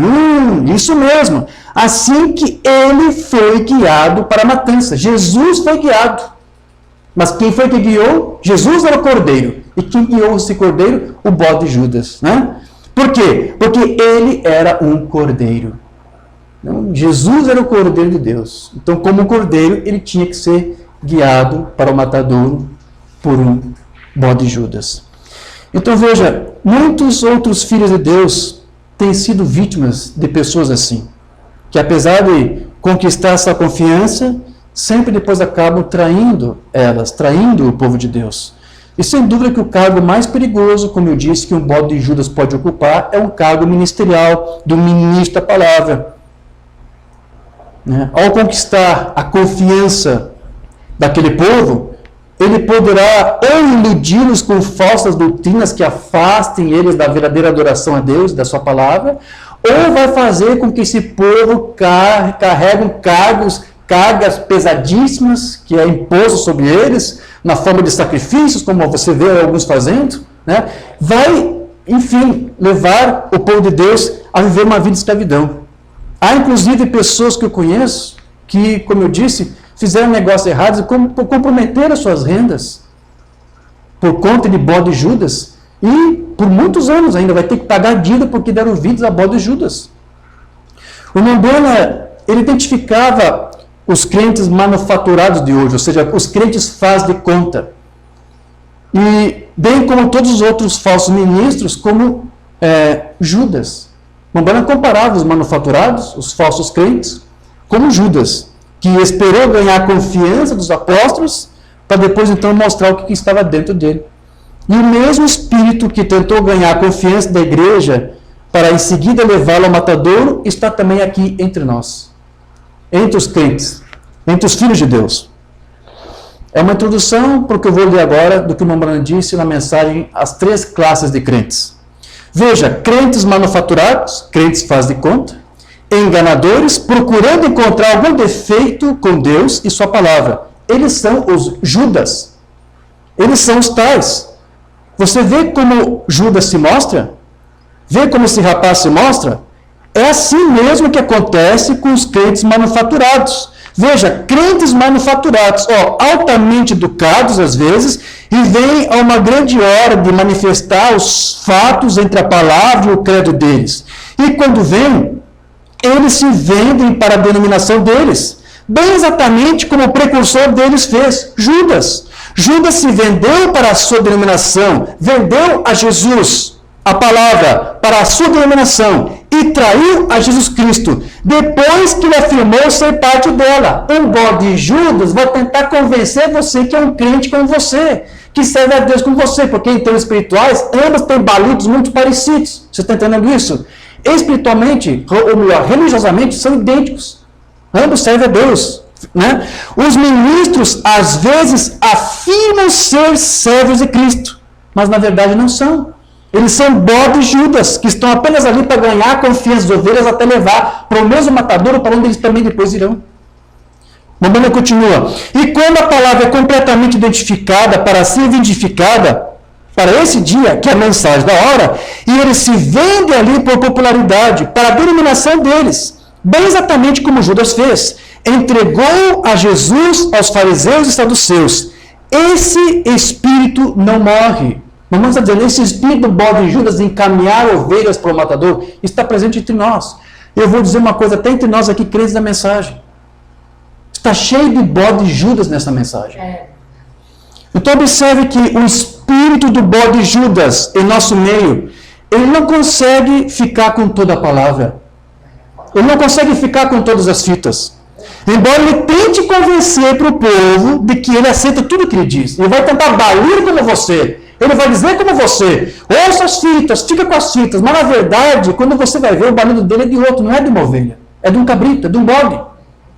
Isso mesmo. Assim que ele foi guiado para a matança. Jesus foi guiado. Mas quem foi que guiou? Jesus era o cordeiro. E quem guiou esse cordeiro? O bode Judas. Né? Por quê? Porque ele era um cordeiro. Então, Jesus era o cordeiro de Deus. Então, como cordeiro, ele tinha que ser guiado para o matadouro por um bode Judas. Então veja, muitos outros filhos de Deus têm sido vítimas de pessoas assim, que apesar de conquistar essa confiança, sempre depois acabam traindo elas, traindo o povo de Deus. E sem dúvida que o cargo mais perigoso, como eu disse, que um bode de Judas pode ocupar, é um cargo ministerial, do ministro da palavra. Ao conquistar a confiança daquele povo, ele poderá ou iludi-los com falsas doutrinas que afastem eles da verdadeira adoração a Deus, da sua palavra, ou vai fazer com que esse povo carregue cargas pesadíssimas que é imposto sobre eles, na forma de sacrifícios, como você vê alguns fazendo, vai, enfim, levar o povo de Deus a viver uma vida de escravidão. Há, inclusive, pessoas que eu conheço que, como eu disse, fizeram negócios errados e comprometeram as suas rendas por conta de bode Judas e, por muitos anos ainda, vai ter que pagar dívida porque deram ouvidos a bode Judas. O Mombrana, ele identificava os crentes manufaturados de hoje, ou seja, os crentes faz de conta. E, bem como todos os outros falsos ministros, como Judas. Mombrana comparava os manufaturados, os falsos crentes, como Judas, que esperou ganhar a confiança dos apóstolos, para depois então mostrar o que estava dentro dele. E o mesmo espírito que tentou ganhar a confiança da igreja, para em seguida levá-lo ao matadouro, está também aqui entre nós. Entre os crentes, entre os filhos de Deus. É uma introdução para o que eu vou ler agora do que o Mombrana disse na mensagem As Três Classes de Crentes. Veja, crentes manufaturados, crentes faz de conta, enganadores, procurando encontrar algum defeito com Deus e sua palavra. Eles são os Judas. Eles são os tais. Você vê como Judas se mostra? Vê como esse rapaz se mostra? É assim mesmo que acontece com os crentes manufaturados. Veja, crentes manufaturados, altamente educados às vezes, e vêm a uma grande hora de manifestar os fatos entre a palavra e o credo deles. E quando vêm, eles se vendem para a denominação deles, bem exatamente como o precursor deles fez, Judas. Judas se vendeu para a sua denominação, vendeu a Jesus, a palavra, para a sua denominação, e traiu a Jesus Cristo, depois que ele afirmou ser parte dela. Um bode Judas vai tentar convencer você que é um crente como você, que serve a Deus como você, porque em termos espirituais, ambos têm balidos muito parecidos. Você está entendendo isso? Espiritualmente, ou melhor, religiosamente, são idênticos. Ambos servem a Deus. Os ministros, às vezes, afirmam ser servos de Cristo, mas na verdade não são. Eles são bodes Judas, que estão apenas ali para ganhar a confiança das ovelhas até levar para o mesmo matadouro, para onde eles também depois irão. Mombrana continua. E quando a palavra é completamente identificada para ser vindificada, para esse dia, que é a mensagem da hora, e eles se vendem ali por popularidade, para a denominação deles, bem exatamente como Judas fez, entregou a Jesus aos fariseus e saduceus. Esse espírito não morre. Vamos dizer, esse espírito do bode Judas de encaminhar ovelhas para o matador está presente entre nós. Eu vou dizer uma coisa, até entre nós aqui, crentes da mensagem. Está cheio de bode Judas nessa mensagem. Então observe que o espírito do bode Judas em nosso meio, ele não consegue ficar com toda a palavra. Ele não consegue ficar com todas as fitas. Embora ele tente convencer para o povo de que ele aceita tudo que ele diz. Ele vai tentar balir como você. Ele vai dizer como você, ouça as fitas, fica com as fitas, mas na verdade, quando você vai ver, o balido dele é de outro, não é de uma ovelha, é de um cabrito, é de um bode.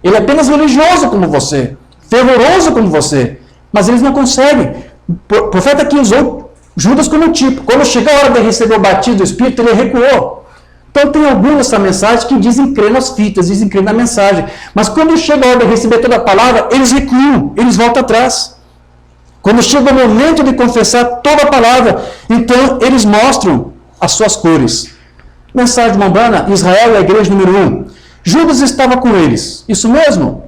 Ele é apenas religioso como você, fervoroso como você, mas eles não conseguem. O profeta aqui usou Judas como tipo. Quando chegou a hora de receber o batismo do Espírito, ele recuou. Então tem alguns nessa mensagem que dizem crer nas fitas, dizem crer na mensagem, mas quando chega a hora de receber toda a palavra, eles recuam, eles voltam atrás. Quando chega o momento de confessar toda a palavra, então eles mostram as suas cores. Mensagem de Mombrana, Israel é a igreja número 1. Judas estava com eles. Isso mesmo.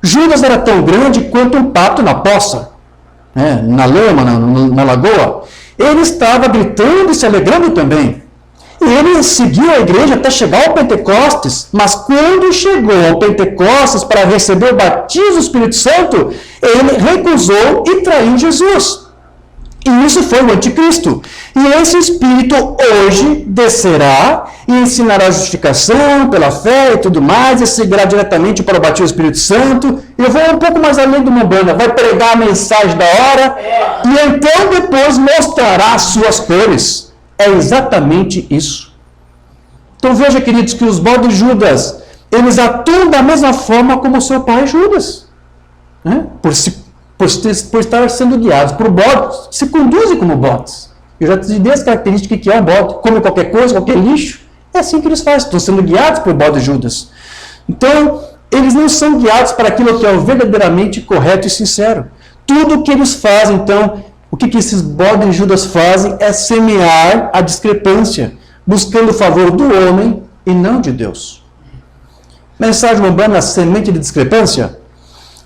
Judas era tão grande quanto um pato na poça, na lama, na lagoa. Ele estava gritando e se alegrando também. E ele seguiu a igreja até chegar ao Pentecostes, mas quando chegou ao Pentecostes para receber o batismo do Espírito Santo, ele recusou e traiu Jesus. E isso foi o anticristo. E esse espírito hoje descerá e ensinará a justificação pela fé e tudo mais, e seguirá diretamente para o batismo do Espírito Santo. Eu vou um pouco mais além do Umbanda, vai pregar a mensagem da hora, e então depois mostrará as suas cores. É exatamente isso. Então veja, queridos, que os bodes Judas, eles atuam da mesma forma como o seu pai Judas. Né? Por estar sendo guiados por bodes, se conduzem como bodes. Eu já te dei as características que é um bode, come qualquer coisa, qualquer lixo. É assim que eles fazem, estão sendo guiados por bodes Judas. Então, eles não são guiados para aquilo que é o verdadeiramente correto e sincero. Tudo o que eles fazem, então, o que esses bodes Judas fazem é semear a discrepância, buscando o favor do homem e não de Deus. Mensagem urbana, semente de discrepância?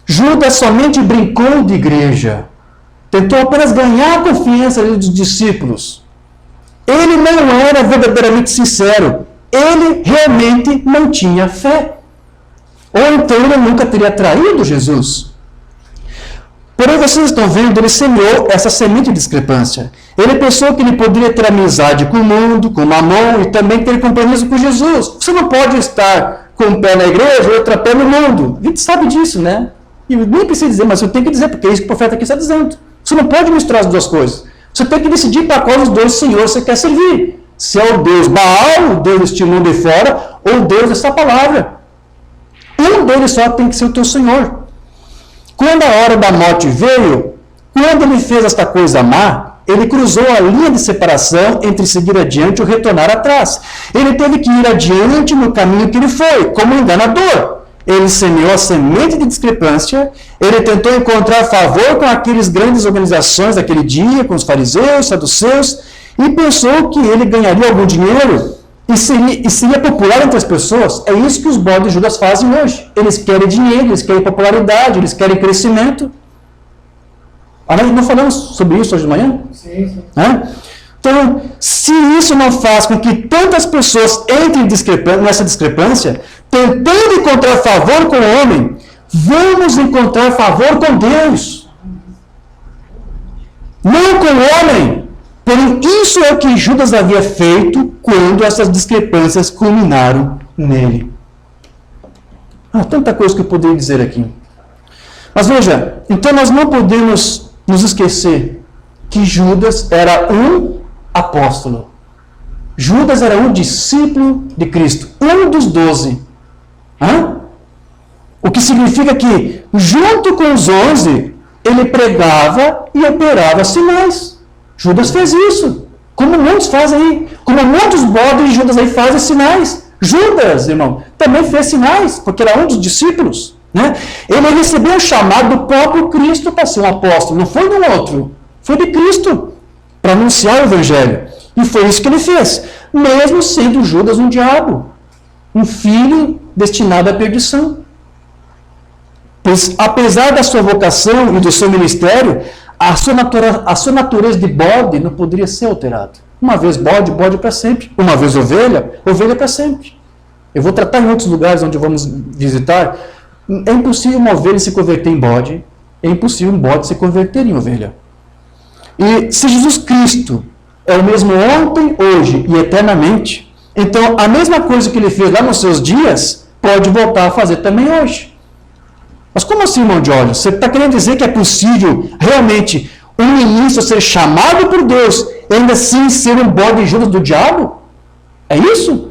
Judas somente brincou de igreja. Tentou apenas ganhar a confiança dos discípulos. Ele não era verdadeiramente sincero. Ele realmente não tinha fé. Ou então ele nunca teria traído Jesus. Porém, vocês estão vendo, ele semeou essa semente de discrepância. Ele pensou que ele poderia ter amizade com o mundo, com Mamon e também ter compromisso com Jesus. Você não pode estar com um pé na igreja e outro pé no mundo. A gente sabe disso, né? E nem precisa dizer, mas eu tenho que dizer, porque é isso que o profeta aqui está dizendo. Você não pode misturar as duas coisas. Você tem que decidir para qual dos dois senhores você quer servir. Se é o Deus Baal, o Deus deste mundo de fora, ou o Deus dessa palavra. Um deles só tem que ser o teu Senhor. Quando a hora da morte veio, quando ele fez esta coisa má, ele cruzou a linha de separação entre seguir adiante ou retornar atrás. Ele teve que ir adiante no caminho que ele foi, como um enganador. Ele semeou a semente de discrepância, ele tentou encontrar favor com aquelas grandes organizações daquele dia, com os fariseus, saduceus, e pensou que ele ganharia algum dinheiro e seria popular entre as pessoas. É isso que os bodes Judas fazem hoje. Eles querem dinheiro, eles querem popularidade, eles querem crescimento. Não falamos sobre isso hoje de manhã? Sim. Então, se isso não faz com que tantas pessoas entrem nessa discrepância, tentando encontrar favor com o homem, vamos encontrar favor com Deus. Não com o homem. Porém, isso é o que Judas havia feito quando essas discrepâncias culminaram nele. Tanta coisa que eu poderia dizer aqui. Mas veja, então nós não podemos nos esquecer que Judas era um apóstolo. Judas era um discípulo de Cristo, um dos 12. O que significa que, junto com os 11, ele pregava e operava sinais. Judas fez isso, como muitos fazem aí, como muitos bodes de Judas aí fazem sinais. Judas, irmão, também fez sinais, porque era um dos discípulos. Né? Ele recebeu o chamado do próprio Cristo para ser um apóstolo, não foi do outro, foi de Cristo, para anunciar o Evangelho. E foi isso que ele fez, mesmo sendo Judas um diabo, um filho destinado à perdição. Pois, apesar da sua vocação e do seu ministério, a sua natureza de bode não poderia ser alterada. Uma vez bode, bode para sempre. Uma vez ovelha, ovelha para sempre. Eu vou tratar em outros lugares onde vamos visitar. É impossível uma ovelha se converter em bode. É impossível um bode se converter em ovelha. E se Jesus Cristo é o mesmo ontem, hoje e eternamente, então a mesma coisa que ele fez lá nos seus dias, pode voltar a fazer também hoje. Mas como assim, irmão de olhos? Você está querendo dizer que é possível realmente um ministro ser chamado por Deus e ainda assim ser um bode Judas do diabo? É isso?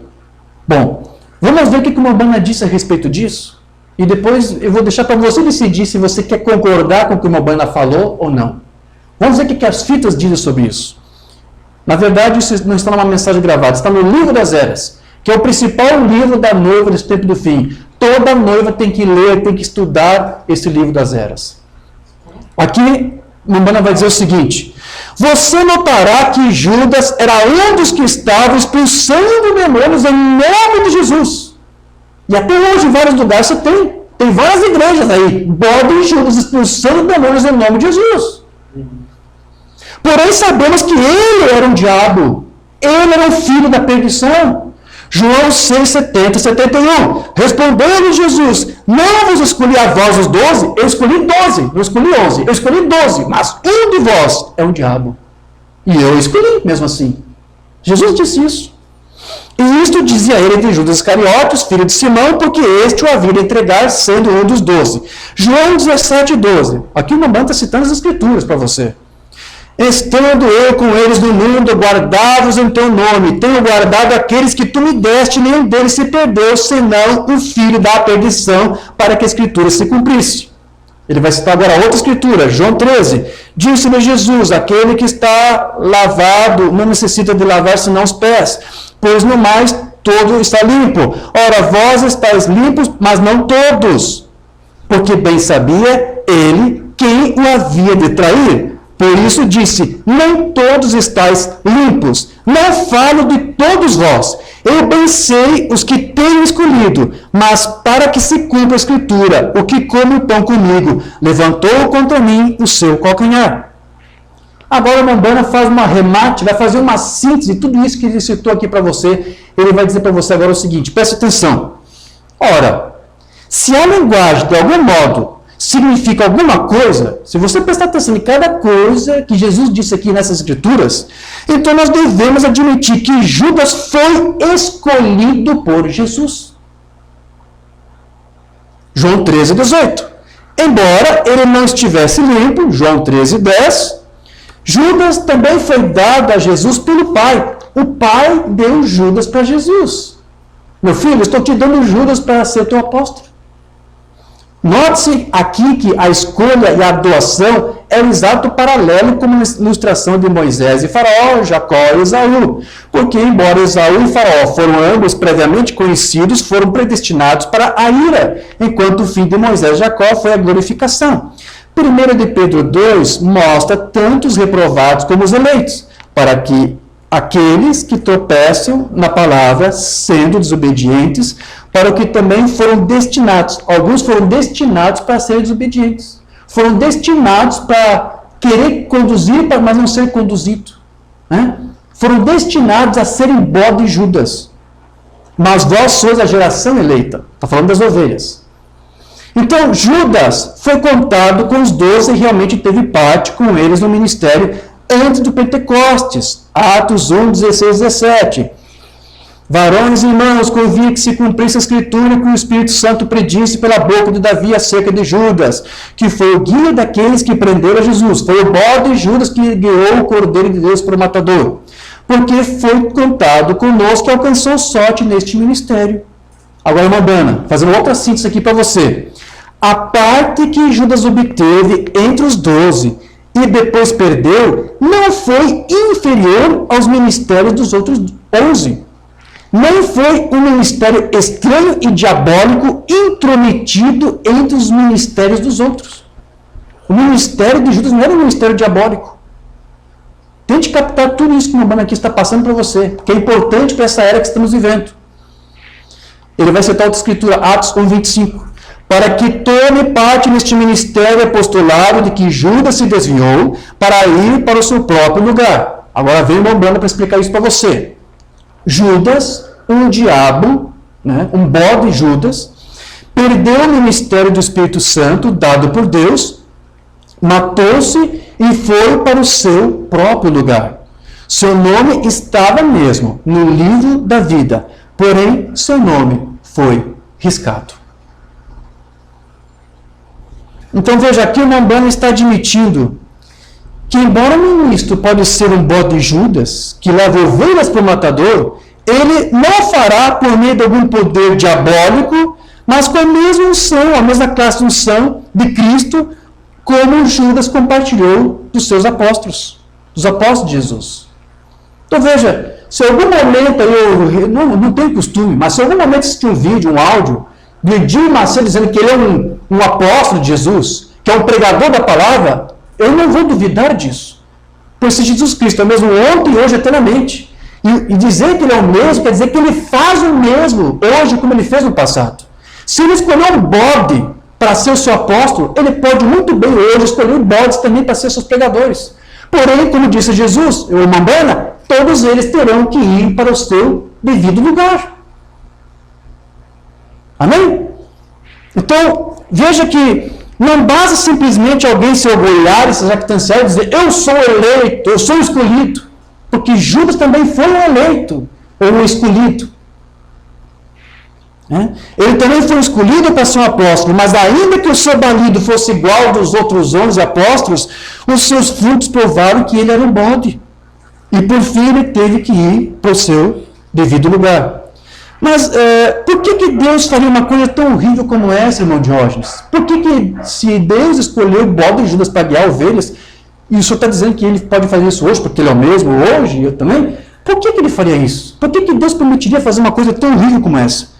Bom, vamos ver o que o Umbanda disse a respeito disso. E depois eu vou deixar para você decidir se você quer concordar com o que o Umbanda falou ou não. Vamos ver o que as fitas dizem sobre isso. Na verdade, isso não está numa mensagem gravada, está no Livro das Eras, que é o principal livro da noiva desse tempo do fim. Toda noiva tem que ler, tem que estudar esse Livro das Eras. Aqui, Umbanda vai dizer o seguinte: você notará que Judas era um dos que estavam expulsando demônios em nome de Jesus. E até hoje, em vários lugares, você tem várias igrejas aí, bode Judas expulsando demônios em nome de Jesus. Porém, sabemos que ele era um diabo, ele era o filho da perdição. João 6, 70, 71. Respondeu-lhe Jesus: não vos escolhi a vós os 12, eu escolhi 12, não escolhi 11, eu escolhi 12, mas um de vós é um diabo. E eu escolhi, mesmo assim. Jesus disse isso. E isto dizia ele de Judas Iscariotes, filho de Simão, porque este o havia de entregar, sendo um dos 12. João 17, 12. Aqui o Mamãe está citando as Escrituras para você. Estando eu com eles no mundo, guardados em teu nome, tenho guardado aqueles que tu me deste, nenhum deles se perdeu, senão o filho da perdição, para que a Escritura se cumprisse. Ele vai citar agora outra Escritura, João 13. Disse-lhe Jesus: aquele que está lavado não necessita de lavar senão os pés, pois no mais todo está limpo. Ora, vós estáis limpos, mas não todos. Porque bem sabia ele quem o havia de trair. Por isso disse: nem todos estáis limpos. Não falo de todos vós. Eu bem sei os que tenho escolhido, mas para que se cumpra a Escritura, o que come o pão comigo, levantou contra mim o seu calcanhar. Agora o Mambana faz uma remate, vai fazer uma síntese de tudo isso que ele citou aqui para você. Ele vai dizer para você agora o seguinte, preste atenção. Ora, se a linguagem, de algum modo, significa alguma coisa, se você prestar atenção em cada coisa que Jesus disse aqui nessas Escrituras, então nós devemos admitir que Judas foi escolhido por Jesus. João 13, 18. Embora ele não estivesse limpo, João 13, 10, Judas também foi dado a Jesus pelo Pai. O Pai deu Judas para Jesus. Meu filho, eu estou te dando Judas para ser teu apóstolo. Note-se aqui que a escolha e a doação é o exato paralelo com a ilustração de Moisés e Faraó, Jacó e Esaú. Porque, embora Esaú e Faraó foram ambos previamente conhecidos, foram predestinados para a ira, enquanto o fim de Moisés e Jacó foi a glorificação. 1 de Pedro 2 mostra tanto os reprovados como os eleitos, para que aqueles que tropeçam na palavra, sendo desobedientes, para o que também foram destinados. Alguns foram destinados para serem desobedientes. Foram destinados para querer conduzir, mas não ser conduzido. Né? Foram destinados a serem bode de Judas. Mas vós sois a geração eleita. Está falando das ovelhas. Então, Judas foi contado com os 12 e realmente teve parte com eles no ministério antes do Pentecostes. Atos 1, 16, 17. Varões e irmãos, convinha que se cumprisse a Escritura que o Espírito Santo predisse pela boca de Davi acerca de Judas, que foi o guia daqueles que prenderam a Jesus. Foi o bode de Judas que guiou o Cordeiro de Deus para o matador. Porque foi contado conosco que alcançou sorte neste ministério. Agora, Mambana, fazendo outra síntese aqui para você. A parte que Judas obteve entre os 12 e depois perdeu, não foi inferior aos ministérios dos outros 11. Não foi um ministério estranho e diabólico intrometido entre os ministérios dos outros. O ministério de Judas não era um ministério diabólico. Tente captar tudo isso que o Mambana aqui está passando para você, porque é importante para essa era que estamos vivendo. Ele vai citar outra escritura, Atos 1, 25. Para que tome parte neste ministério apostolado de que Judas se desviou para ir para o seu próprio lugar. Agora vem o Mambana para explicar isso para você. Judas, um diabo, né, um bode Judas, perdeu o ministério do Espírito Santo dado por Deus, matou-se e foi para o seu próprio lugar. Seu nome estava mesmo no livro da vida, porém seu nome foi riscado. Então veja, aqui o Mambana está admitindo que, embora o ministro pode ser um bode de Judas, que leva ovelhas para o matador, ele não fará por meio de algum poder diabólico, mas com a mesma unção, a mesma classe de unção de Cristo, como Judas compartilhou dos seus apóstolos, dos apóstolos de Jesus. Então veja, se em algum momento, eu não tenho costume, mas se em algum momento assistir um vídeo, um áudio, de Edir Macedo dizendo que ele é um apóstolo de Jesus, que é um pregador da palavra, eu não vou duvidar disso. Pois se Jesus Cristo é o mesmo ontem e hoje eternamente, e dizer que ele é o mesmo, quer dizer que ele faz o mesmo hoje como ele fez no passado. Se ele escolheu um bode para ser o seu apóstolo, ele pode muito bem hoje escolher bodes também para ser seus pregadores. Porém, como disse Jesus, o Mambana, todos eles terão que ir para o seu devido lugar. Amém? Então, veja que não basta simplesmente alguém se orgulhar e se jactanciar e dizer, eu sou eleito, eu sou escolhido. Porque Judas também foi um eleito, ou um escolhido. Ele também foi escolhido para ser um apóstolo, mas ainda que o seu balido fosse igual dos outros 11 apóstolos, os seus frutos provaram que ele era um bode. E por fim ele teve que ir para o seu devido lugar. Mas por que Deus faria uma coisa tão horrível como essa, irmão Diógenes? Por que se Deus escolheu o bode de Judas para guiar ovelhas, e o senhor está dizendo que ele pode fazer isso hoje, porque ele é o mesmo hoje, e eu também? Por que ele faria isso? Por que Deus permitiria fazer uma coisa tão horrível como essa?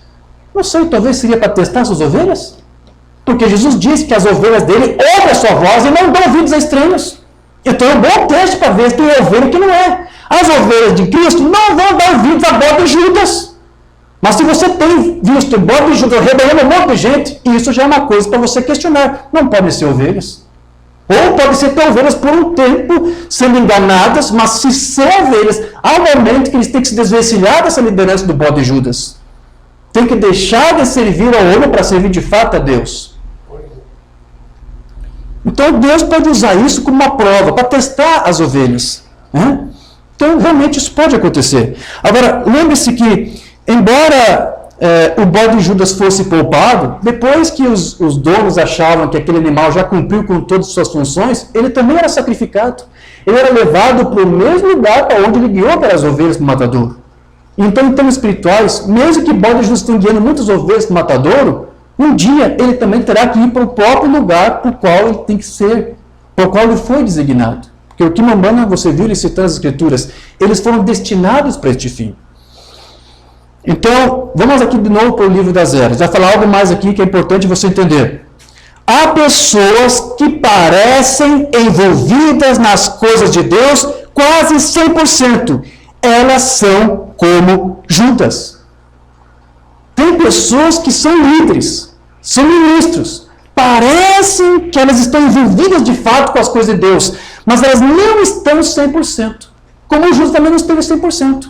Não sei, talvez seria para testar suas ovelhas? Porque Jesus disse que as ovelhas dele ouvem a sua voz e não dão ouvidos a estranhos. Então é um bom teste para ver se tem ovelha que não é. As ovelhas de Cristo não vão dar ouvidos a bode de Judas. Mas se você tem visto bode de Judas rebelando um monte de gente, isso já é uma coisa para você questionar. Não podem ser ovelhas. Ou pode ser ter ovelhas por um tempo sendo enganadas, mas se são ovelhas, há um momento que eles têm que se desvencilhar dessa liderança do bode de Judas. Tem que deixar de servir ao homem para servir de fato a Deus. Então Deus pode usar isso como uma prova, para testar as ovelhas. Então realmente isso pode acontecer. Agora, lembre-se que, embora o bode de Judas fosse poupado, depois que os donos achavam que aquele animal já cumpriu com todas as suas funções, ele também era sacrificado. Ele era levado para o mesmo lugar para onde ele guiou para as ovelhas para o matadouro. Então, em termos espirituais, mesmo que bode de Judas tenha guiando muitas ovelhas para o matadouro, um dia ele também terá que ir para o próprio lugar para o qual ele tem que ser, para o qual ele foi designado. Porque o Quimbanda, você viu ele citando as Escrituras, eles foram destinados para este fim. Então, vamos aqui de novo para o livro das Eras. Vai falar algo mais aqui que é importante você entender. Há pessoas que parecem envolvidas nas coisas de Deus quase 100%. Elas são como Judas. Tem pessoas que são líderes, são ministros. Parecem que elas estão envolvidas de fato com as coisas de Deus, mas elas não estão 100%. Como Judas também não esteve 100%.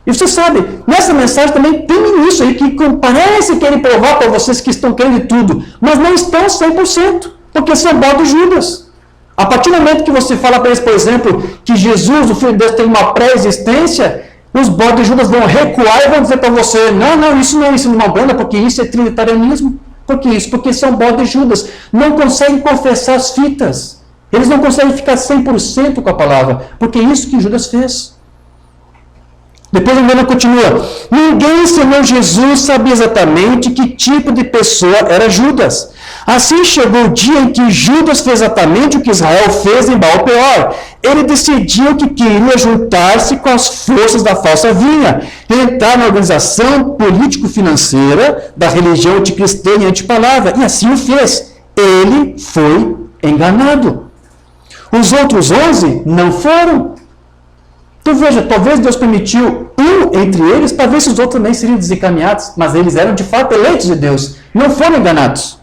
E você sabe, nessa mensagem também tem ministros aí que parece que querem provar para vocês que estão querendo de tudo, mas não estão 100%, porque são bode de Judas. A partir do momento que você fala para eles, por exemplo, que Jesus, o Filho de Deus, tem uma pré-existência, os bodes de Judas vão recuar e vão dizer para você, não, isso não é ensino de Umbanda, porque isso é trinitarianismo. Por que isso? Porque são bodes de Judas. Não conseguem confessar as fitas. Eles não conseguem ficar 100% com a palavra, porque é isso que Judas fez. Depois o Umbanda continua. Ninguém senão Jesus sabia exatamente que tipo de pessoa era Judas. Assim chegou o dia em que Judas fez exatamente o que Israel fez em Baal-Peor. Ele decidiu que queria juntar-se com as forças da falsa vinha, entrar na organização político-financeira da religião anticristã e antipalavra, e assim o fez. Ele foi enganado. Os outros 11 não foram. Então veja, talvez Deus permitiu um entre eles para ver se os outros também seriam desencaminhados, mas eles eram de fato eleitos de Deus, não foram enganados.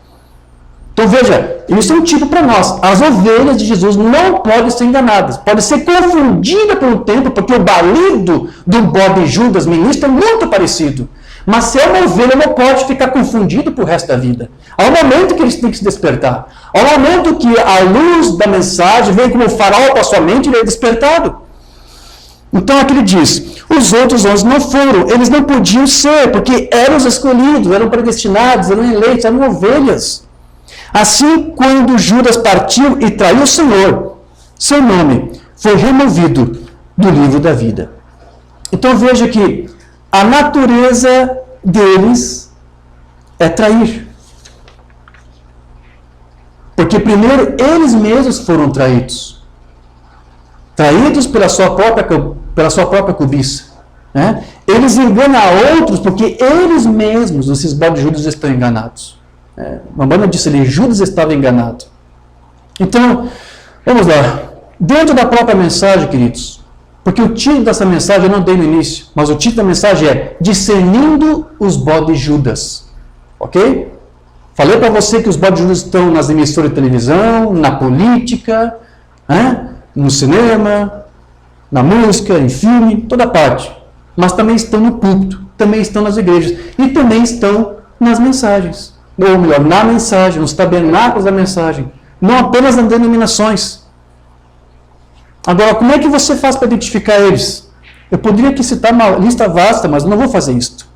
Então veja, isso é um tipo para nós. As ovelhas de Jesus não podem ser enganadas. Podem ser confundidas por um tempo, porque o balido do bode de Judas, ministro, é muito parecido. Mas se é uma ovelha, não pode ficar confundido para o resto da vida. Há um momento que eles têm que se despertar. Há um momento que a luz da mensagem vem como um farol para a sua mente e ele é despertado. Então aqui ele diz, os outros 11 não foram, eles não podiam ser, porque eram os escolhidos, eram predestinados, eram eleitos, eram ovelhas. Assim, quando Judas partiu e traiu o Senhor, seu nome foi removido do livro da vida. Então veja que a natureza deles é trair. Porque primeiro eles mesmos foram traídos. Traídos pela sua própria cobiça. Né? Eles enganam a outros porque eles mesmos, esses bodes de Judas, estão enganados. Uma banda disse ali, Judas estava enganado. Então, vamos lá. Dentro da própria mensagem, queridos, porque o título dessa mensagem eu não dei no início, mas o título da mensagem é Discernindo os bodes de Judas. Ok? Falei para você que os bodes de Judas estão nas emissoras de televisão, na política, no cinema, na música, em filme, toda parte. Mas também estão no púlpito, também estão nas igrejas e também estão nas mensagens. Ou melhor, na mensagem, nos tabernáculos da mensagem. Não apenas nas denominações. Agora, como é que você faz para identificar eles? Eu poderia aqui citar uma lista vasta, mas não vou fazer isso.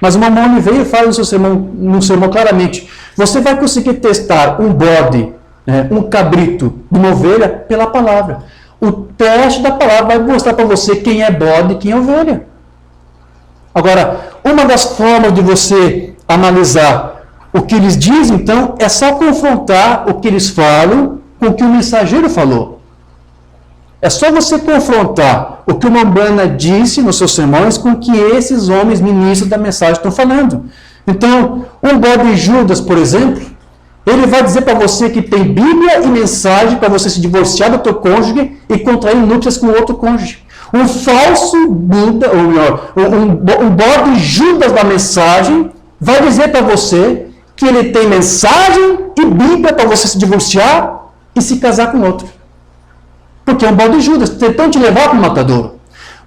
Mas o Mamão Oliveira fala no sermão claramente. Você vai conseguir testar um bode, um cabrito, uma ovelha, pela palavra. O teste da palavra vai mostrar para você quem é bode e quem é ovelha. Agora, uma das formas de você analisar o que eles dizem, então, é só confrontar o que eles falam com o que o mensageiro falou. É só você confrontar o que o Umbanda disse nos seus sermões com o que esses homens ministros da mensagem estão falando. Então, um bode Judas, por exemplo, ele vai dizer para você que tem Bíblia e mensagem para você se divorciar do teu cônjuge e contrair núpcias com outro cônjuge. Um falso Buda, ou melhor, um bode Judas da mensagem vai dizer para você que ele tem mensagem e Bíblia para você se divorciar e se casar com outro. Porque é um bode Judas, tentando te levar para o matadouro.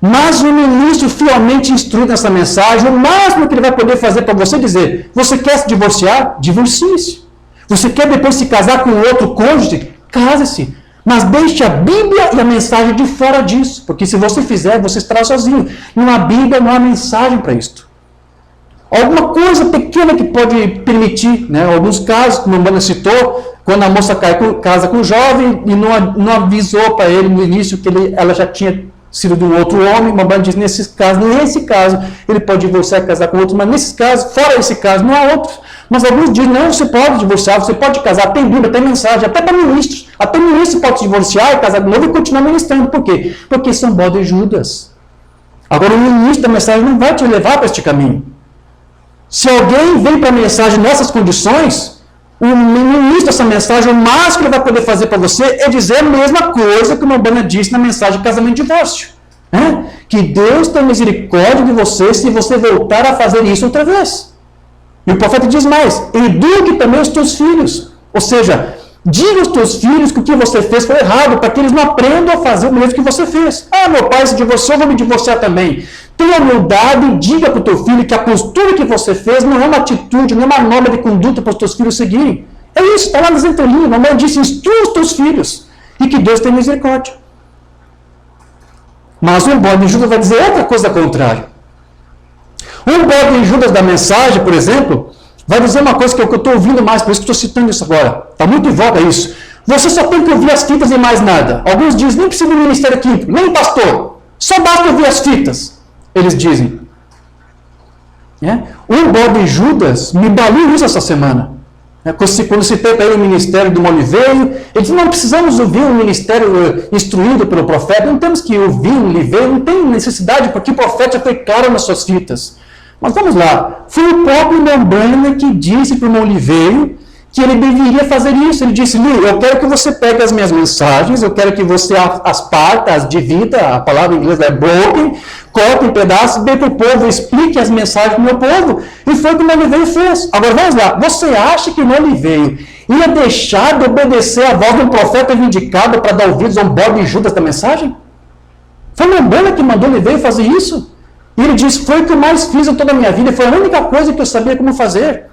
Mas o ministro fielmente instruído nessa mensagem, o máximo que ele vai poder fazer para você dizer, você quer se divorciar? Divorcie-se. Você quer depois se casar com outro cônjuge? Case-se. Mas deixe a Bíblia e a mensagem de fora disso. Porque se você fizer, você estará sozinho. Não há Bíblia, não há mensagem para isto. Alguma coisa pequena que pode permitir, alguns casos, como a Umbanda citou, quando a moça casa com um jovem e não avisou para ele no início que ela já tinha sido de um outro homem, a Umbanda diz, nesse caso, ele pode divorciar e casar com outro, mas nesse caso, fora esse caso, não há outros. Mas alguns dizem, não, você pode divorciar, você pode casar, tem Bíblia, tem mensagem, até para ministros. Até ministro pode se divorciar e casar de novo e continuar ministrando. Por quê? Porque são bodes Judas. Agora, o ministro da mensagem não vai te levar para este caminho. Se alguém vem para a mensagem nessas condições, o ministro dessa mensagem, o máximo que ele vai poder fazer para você é dizer a mesma coisa que o Umbanda disse na mensagem de casamento e divórcio. Que Deus tem misericórdia de você se você voltar a fazer isso outra vez. E o profeta diz mais, eduque também os teus filhos. Ou seja, diga aos teus filhos que o que você fez foi errado, para que eles não aprendam a fazer o mesmo que você fez. Meu pai se divorciou, eu vou me divorciar também. Tenha humildade e diga para o teu filho que a postura que você fez não é uma atitude, não é uma norma de conduta para os teus filhos seguirem. É isso, está lá nas entrelinhas. A mamãe disse, instrua os teus filhos e que Deus tenha misericórdia. Mas um bode Judas vai dizer outra coisa contrária. Um bode Judas da mensagem, por exemplo, vai dizer uma coisa que eu estou ouvindo mais, por isso que estou citando isso agora. Está muito em voga isso. Você só tem que ouvir as fitas e mais nada. Alguns dizem, nem precisa do ministério químico, nem pastor. Só basta ouvir as fitas. Eles dizem. Um bode Judas me baliu isso essa semana. Quando citei para ele o ministério do Oliveira, ele disse, não precisamos ouvir um ministério instruído pelo profeta, não temos que ouvir um Oliveira, não tem necessidade, porque o profeta já foi claro nas suas fitas. Mas vamos lá, foi o próprio Umbanda que disse para o Oliveira que ele deveria fazer isso. Ele disse, Li, eu quero que você pegue as minhas mensagens, eu quero que você as parta, as divida, a palavra em inglês é broken, corte em pedaços, dê para o povo, explique as mensagens para o meu povo. E foi o que o Oliveira fez. Agora vamos lá, você acha que o Oliveira ia deixar de obedecer a voz de um profeta vindicado para dar ouvidos a um bode Judas da mensagem? Foi o Umbanda que mandou Oliveira fazer isso? E ele disse, foi o que eu mais fiz em toda a minha vida, foi a única coisa que eu sabia como fazer.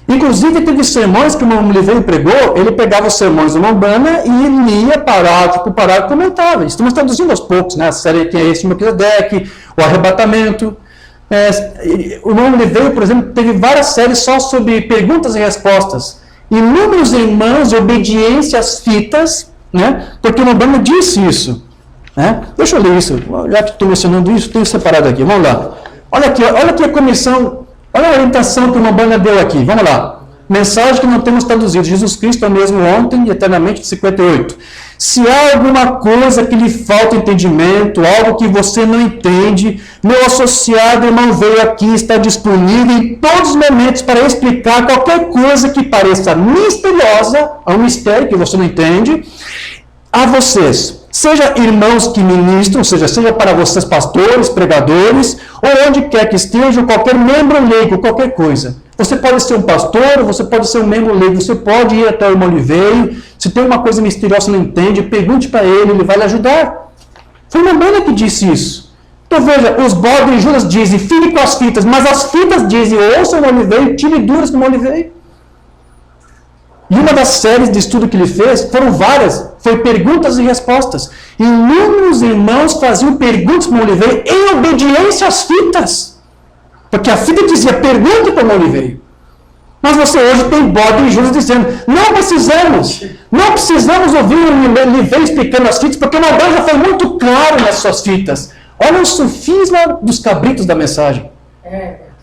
Inclusive, teve sermões que o Oliveira pregou, ele pegava os sermões do Umbanda e lia parágrafo por parágrafo e comentava. Estamos traduzindo aos poucos, a série que é esse Melquisedeque, o arrebatamento. O Oliveira, por exemplo, teve várias séries só sobre perguntas e respostas. Inúmeros irmãos de obediência às fitas, porque o Umbanda disse isso. Deixa eu ler isso, já que estou mencionando isso, tenho separado aqui, vamos lá. Olha aqui a comissão, olha a orientação que o Umbanda deu aqui, vamos lá. Mensagem que não temos traduzido, Jesus Cristo é o mesmo ontem e eternamente, de 58. Se há alguma coisa que lhe falta entendimento, algo que você não entende, meu associado irmão veio aqui, está disponível em todos os momentos para explicar qualquer coisa que pareça misteriosa, a um mistério que você não entende, a vocês. Seja irmãos que ministram, seja para vocês pastores, pregadores, ou onde quer que estejam, qualquer membro leigo, qualquer coisa. Você pode ser um pastor, você pode ser um membro leigo, você pode ir até o irmão Oliveira, se tem uma coisa misteriosa que você não entende, pergunte para ele, ele vai lhe ajudar. Foi o Umbanda que disse isso. Então veja, os bodes de Judas dizem, fique com as fitas, mas as fitas dizem, ouça o oliveiro, tire duras como oliveiro. E uma das séries de estudo que ele fez, foram várias, foi perguntas e respostas. E inúmeros irmãos faziam perguntas como oliveiro em obediência às fitas. Porque a fita dizia, pergunte como oliveiro. Mas você hoje tem bode de Judas dizendo, não precisamos ouvir o oliveiro explicando as fitas, porque o Deus já foi muito claro nas suas fitas. Olha o sofisma dos cabritos da mensagem.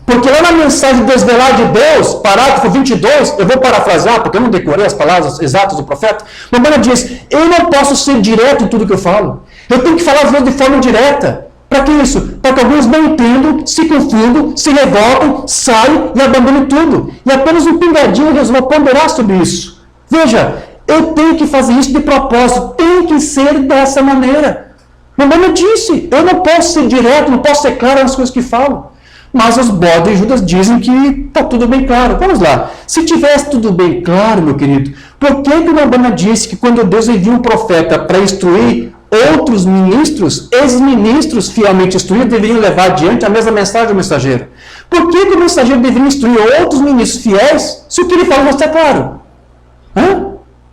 Porque lá na mensagem desvelar de Deus, parágrafo 22, eu vou parafrasear, porque eu não decorei as palavras exatas do profeta, mas Bíblia diz, eu não posso ser direto em tudo que eu falo. Eu tenho que falar às vezes de forma direta. Para que isso? Para que alguns não entendam, se confundam, se revoltam, saiam e abandonem tudo. E apenas um pingadinho resolva ponderar sobre isso. Veja, eu tenho que fazer isso de propósito, tem que ser dessa maneira. Mas Bíblia disse, eu não posso ser direto, não posso ser claro nas coisas que falo. Mas os bodes de Judas dizem que está tudo bem claro. Vamos lá. Se tivesse tudo bem claro, meu querido, por que o Nabana disse que quando Deus envia um profeta para instruir outros ministros, esses ministros fielmente instruídos deveriam levar adiante a mesma mensagem do mensageiro? Por que o mensageiro deveria instruir outros ministros fiéis se o que ele fala não está claro?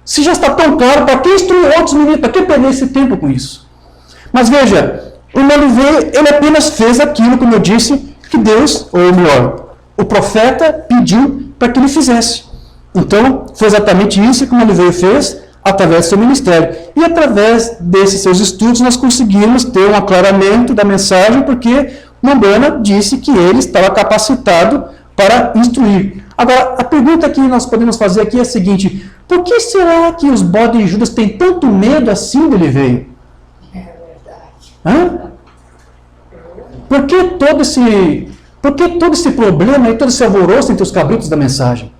Se já está tão claro, para que instruir outros ministros? Para que perder esse tempo com isso? Mas veja, o Oliveira, ele apenas fez aquilo, como eu disse, que Deus, ou melhor, o profeta pediu para que ele fizesse. Então, foi exatamente isso que o Oliveira fez através do seu ministério. E através desses seus estudos, nós conseguimos ter um aclaramento da mensagem, porque Nabana disse que ele estava capacitado para instruir. Agora, a pergunta que nós podemos fazer aqui é a seguinte, por que será que os bodes de Judas têm tanto medo assim do Oliveira? Por que todo esse problema e todo esse alvoroço entre os cabritos da mensagem?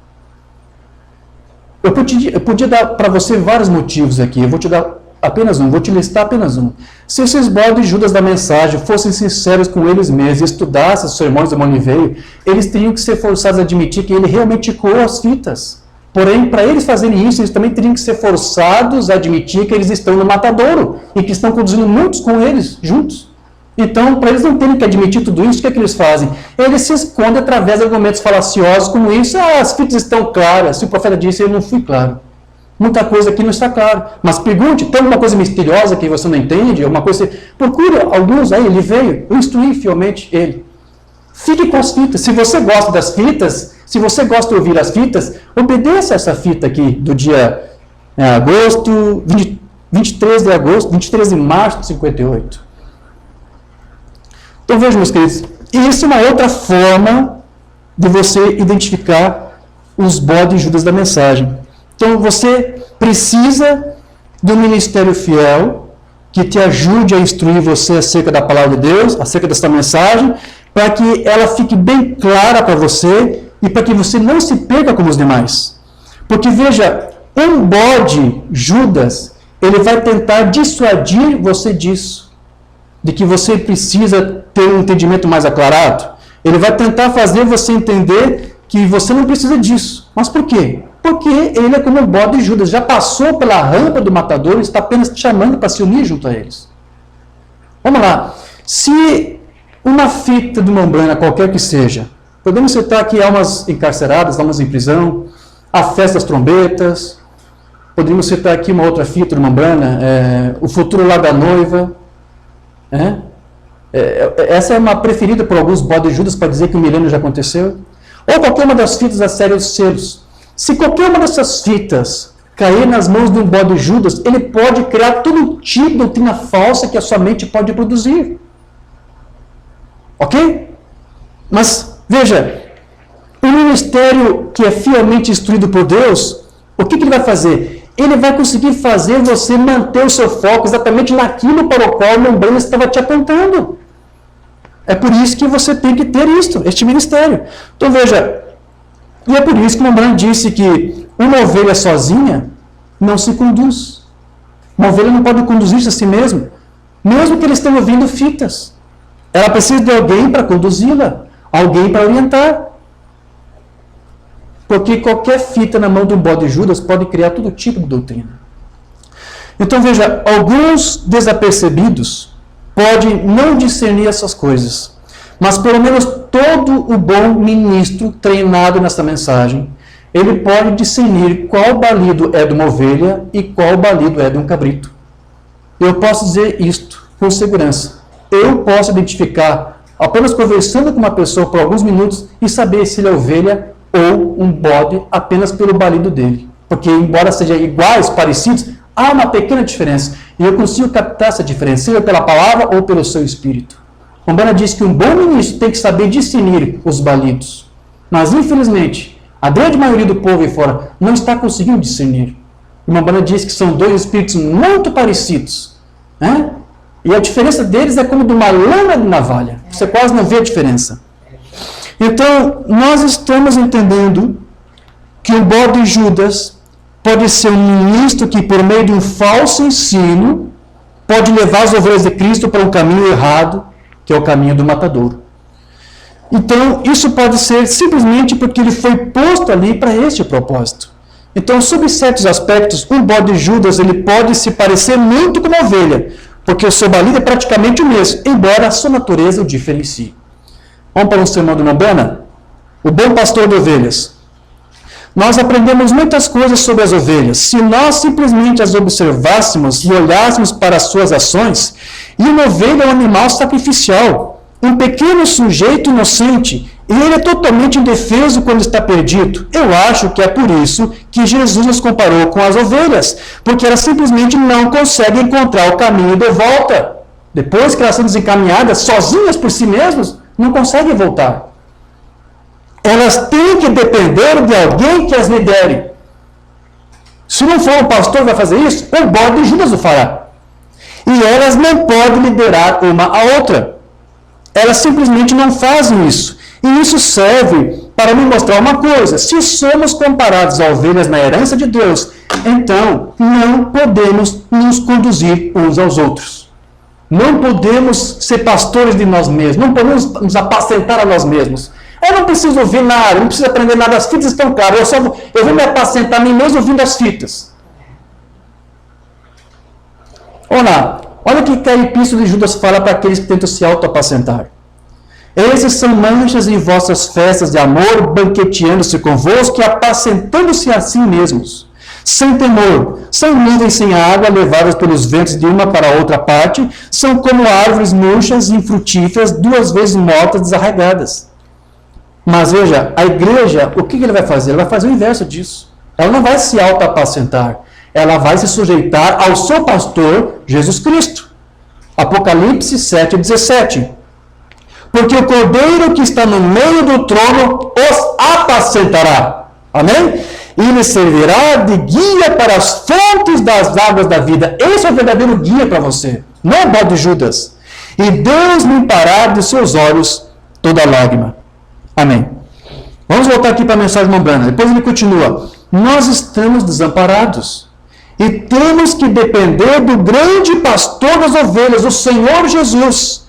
Eu podia dar para você vários motivos aqui, eu vou te dar apenas um, vou te listar apenas um. Se esses bodes de Judas da mensagem fossem sinceros com eles mesmos e estudassem os sermões do Oliveira, eles teriam que ser forçados a admitir que ele realmente coou as fitas. Porém, para eles fazerem isso, eles também teriam que ser forçados a admitir que eles estão no matadouro e que estão conduzindo muitos com eles juntos. Então, para eles não terem que admitir tudo isso, o que é que eles fazem? Eles se escondem através de argumentos falaciosos como isso. As fitas estão claras. Se o profeta disse, eu não fui claro. Muita coisa aqui não está clara. Mas pergunte, tem alguma coisa misteriosa que você não entende? Alguma coisa? Procure alguns aí, ele veio, eu instruí fielmente ele. Fique com as fitas. Se você gosta das fitas, se você gosta de ouvir as fitas, obedeça essa fita aqui do dia agosto, 23 de agosto, 23 de março de 58. Então vejam, meus queridos, isso é uma outra forma de você identificar os bodes de Judas da mensagem. Então você precisa do ministério fiel que te ajude a instruir você acerca da palavra de Deus, acerca dessa mensagem, para que ela fique bem clara para você e para que você não se perca como os demais. Porque veja, um bode Judas, ele vai tentar dissuadir você disso, de que você precisa ter um entendimento mais aclarado. Ele vai tentar fazer você entender que você não precisa disso. Mas por quê? Porque ele é como um bode de Judas, já passou pela rampa do matador e está apenas te chamando para se unir junto a eles. Vamos lá. Se uma fita de uma Umbanda, qualquer que seja, podemos citar aqui almas encarceradas, almas em prisão, a festa das trombetas, poderíamos citar aqui uma outra fita de uma Umbanda, o futuro lá da noiva. Essa é uma preferida por alguns bodes de Judas para dizer que o milênio já aconteceu. Ou qualquer uma das fitas da série dos selos. Se qualquer uma dessas fitas cair nas mãos de um bode de Judas, ele pode criar todo tipo de doutrina falsa que a sua mente pode produzir. Ok? Mas, veja, o ministério que é fielmente instruído por Deus, o que ele vai fazer? Ele vai conseguir fazer você manter o seu foco exatamente naquilo para o qual o Umbanda estava te apontando. É por isso que você tem que ter este ministério. Então veja, e é por isso que o Umbanda disse que uma ovelha sozinha não se conduz. Uma ovelha não pode conduzir-se a si mesma, mesmo que ele esteja ouvindo fitas. Ela precisa de alguém para conduzi-la, alguém para orientar. Porque qualquer fita na mão de um bode de Judas pode criar todo tipo de doutrina. Então veja, alguns desapercebidos pode não discernir essas coisas. Mas pelo menos todo o bom ministro treinado nessa mensagem, ele pode discernir qual balido é de uma ovelha e qual balido é de um cabrito. Eu posso dizer isto com segurança. Eu posso identificar, apenas conversando com uma pessoa por alguns minutos, e saber se ele é ovelha ou um bode apenas pelo balido dele. Porque, embora sejam iguais, parecidos, há uma pequena diferença. E eu consigo captar essa diferença, seja pela palavra ou pelo seu espírito. Umbanda diz que um bom ministro tem que saber discernir os balidos. Mas, infelizmente, a grande maioria do povo aí fora não está conseguindo discernir. E Umbanda diz que são dois espíritos muito parecidos, né? E a diferença deles é como de uma lâmina de navalha. Você quase não vê a diferença. Então, nós estamos entendendo que o bode Judas pode ser um ministro que, por meio de um falso ensino, pode levar as ovelhas de Cristo para um caminho errado, que é o caminho do matadouro. Então, isso pode ser simplesmente porque ele foi posto ali para este propósito. Então, sob certos aspectos, um bode Judas ele pode se parecer muito com uma ovelha, porque o seu balido é praticamente o mesmo, embora a sua natureza o diferencie. Vamos para um sermão de Umbanda? O bom pastor de ovelhas. Nós aprendemos muitas coisas sobre as ovelhas. Se nós simplesmente as observássemos e olhássemos para as suas ações, e uma ovelha é um animal sacrificial, um pequeno sujeito inocente, e ele é totalmente indefeso quando está perdido. Eu acho que é por isso que Jesus nos comparou com as ovelhas, porque elas simplesmente não conseguem encontrar o caminho de volta. Depois que elas são desencaminhadas, sozinhas por si mesmas, não conseguem voltar. Elas têm que depender de alguém que as lidere. Se não for o pastor que vai fazer isso, o bode Judas o fará. E elas não podem liderar uma a outra. Elas simplesmente não fazem isso. E isso serve para me mostrar uma coisa. Se somos comparados a ovelhas na herança de Deus, então não podemos nos conduzir uns aos outros. Não podemos ser pastores de nós mesmos. Não podemos nos apacentar a nós mesmos. Eu não preciso ouvir nada, não preciso aprender nada. As fitas estão claras. Eu vou me apacentar a mim mesmo ouvindo as fitas. Olha o que a epístola de Judas fala para aqueles que tentam se auto-apacentar. Esses são manchas em vossas festas de amor, banqueteando-se convosco e apacentando-se a si mesmos. Sem temor, são nuvens sem água, levadas pelos ventos de uma para outra parte, são como árvores murchas e infrutíferas, 2 vezes mortas, desarraigadas. Mas veja, a igreja, o que ele vai fazer? Ela vai fazer o inverso disso. Ela não vai se auto-apacentar. Ela vai se sujeitar ao seu pastor, Jesus Cristo. Apocalipse 7:17. Porque o cordeiro que está no meio do trono os apacentará. Amém? E lhe servirá de guia para as fontes das águas da vida. Esse é o verdadeiro guia para você. Não é o bode Judas. E Deus limpará de seus olhos toda lágrima. Amém. Vamos voltar aqui para a mensagem de Umbanda. Depois ele continua. Nós estamos desamparados. E temos que depender do grande pastor das ovelhas, o Senhor Jesus.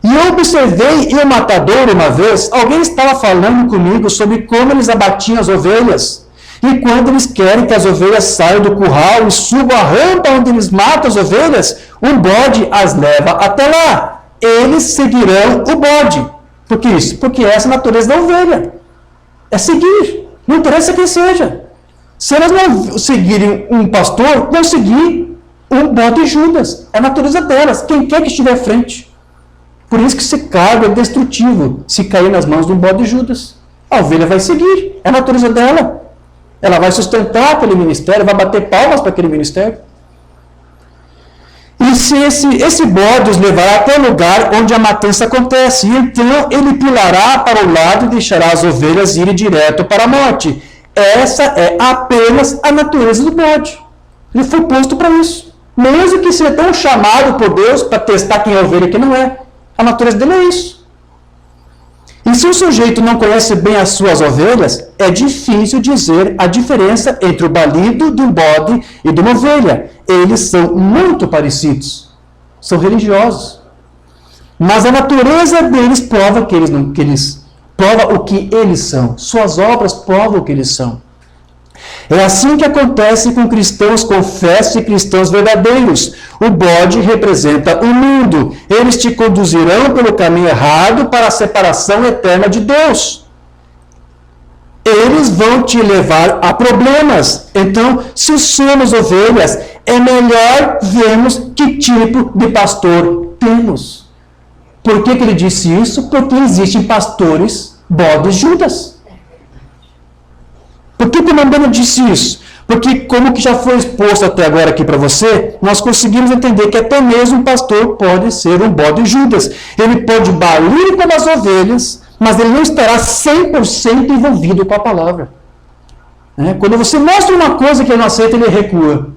E eu observei em um matadouro uma vez, alguém estava falando comigo sobre como eles abatiam as ovelhas. E quando eles querem que as ovelhas saiam do curral e subam a rampa onde eles matam as ovelhas, um bode as leva até lá. Eles seguirão o bode. Por que isso? Porque essa é a natureza da ovelha. É seguir. Não interessa quem seja. Se elas não seguirem um pastor, vão seguir um bode Judas. É a natureza delas. Quem quer que estiver à frente. Por isso que esse cargo é destrutivo. Se cair nas mãos de um bode Judas, a ovelha vai seguir. É a natureza dela. Ela vai sustentar aquele ministério, vai bater palmas para aquele ministério. E se esse bode os levará até o lugar onde a matança acontece. E então ele pulará para o lado e deixará as ovelhas irem direto para a morte. Essa é apenas a natureza do bode. Ele foi posto para isso. Mesmo que seja tão chamado por Deus para testar quem é ovelha e quem não é. A natureza dele é isso. E se o sujeito não conhece bem as suas ovelhas, é difícil dizer a diferença entre o balido de um bode e de uma ovelha. Eles são muito parecidos. São religiosos. Mas a natureza deles prova prova o que eles são. Suas obras provam o que eles são. É assim que acontece com cristãos confessos e cristãos verdadeiros. O bode representa o mundo. Eles te conduzirão pelo caminho errado para a separação eterna de Deus. Eles vão te levar a problemas. Então, se somos ovelhas, é melhor vermos que tipo de pastor temos. Por que ele disse isso? Porque existem pastores bodes Judas. Por que o Mambana disse isso? Porque, como que já foi exposto até agora aqui para você, nós conseguimos entender que até mesmo um pastor pode ser um bode Judas. Ele pode balir como as ovelhas, mas ele não estará 100% envolvido com a palavra. Quando você mostra uma coisa que ele não aceita, ele recua.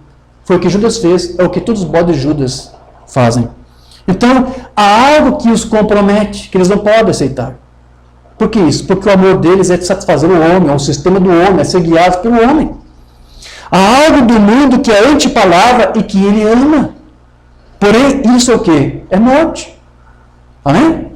Foi o que Judas fez, é o que todos os bodes Judas fazem. Então, há algo que os compromete, que eles não podem aceitar. Por que isso? Porque o amor deles é de satisfazer o homem, é o sistema do homem, é ser guiado pelo homem. Há algo do mundo que é anti-palavra e que ele ama. Porém, isso é o quê? É morte. Amém?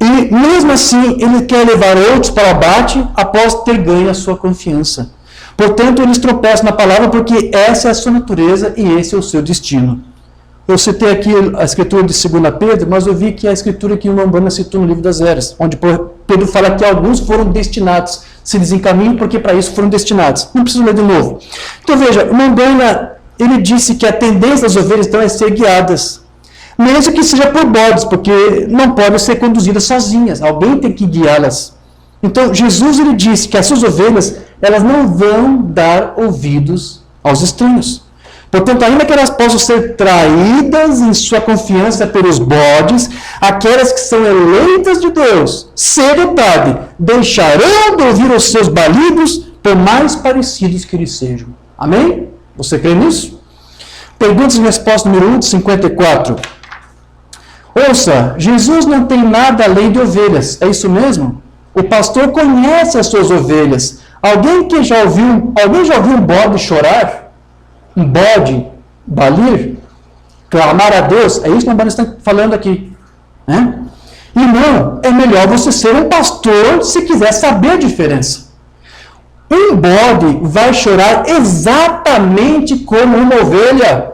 E mesmo assim, ele quer levar outros para o abate após ter ganho a sua confiança. Portanto, eles tropeçam na palavra porque essa é a sua natureza e esse é o seu destino. Eu citei aqui a escritura de 2 Pedro, mas eu vi que a escritura que o Mambana citou no livro das Eras, onde Pedro fala que alguns foram destinados, se desencaminham porque para isso foram destinados. Não preciso ler de novo. Então veja, o Mambana, ele disse que a tendência das ovelhas então é ser guiadas. Mesmo que seja por bodes, porque não podem ser conduzidas sozinhas, alguém tem que guiá-las. Então Jesus ele disse que as suas ovelhas, elas não vão dar ouvidos aos estranhos. Portanto, ainda que elas possam ser traídas em sua confiança pelos bodes, aquelas que são eleitas de Deus, cedo ou tarde, deixarão de ouvir os seus balidos, por mais parecidos que eles sejam. Amém? Você crê nisso? Perguntas e resposta número 1 de 54. Ouça, Jesus não tem nada além de ovelhas, é isso mesmo? O pastor conhece as suas ovelhas. Alguém já ouviu um bode chorar? Um bode balir? Clamar a Deus? É isso que nós estamos falando aqui. Irmão, é melhor você ser um pastor se quiser saber a diferença. Um bode vai chorar exatamente como uma ovelha.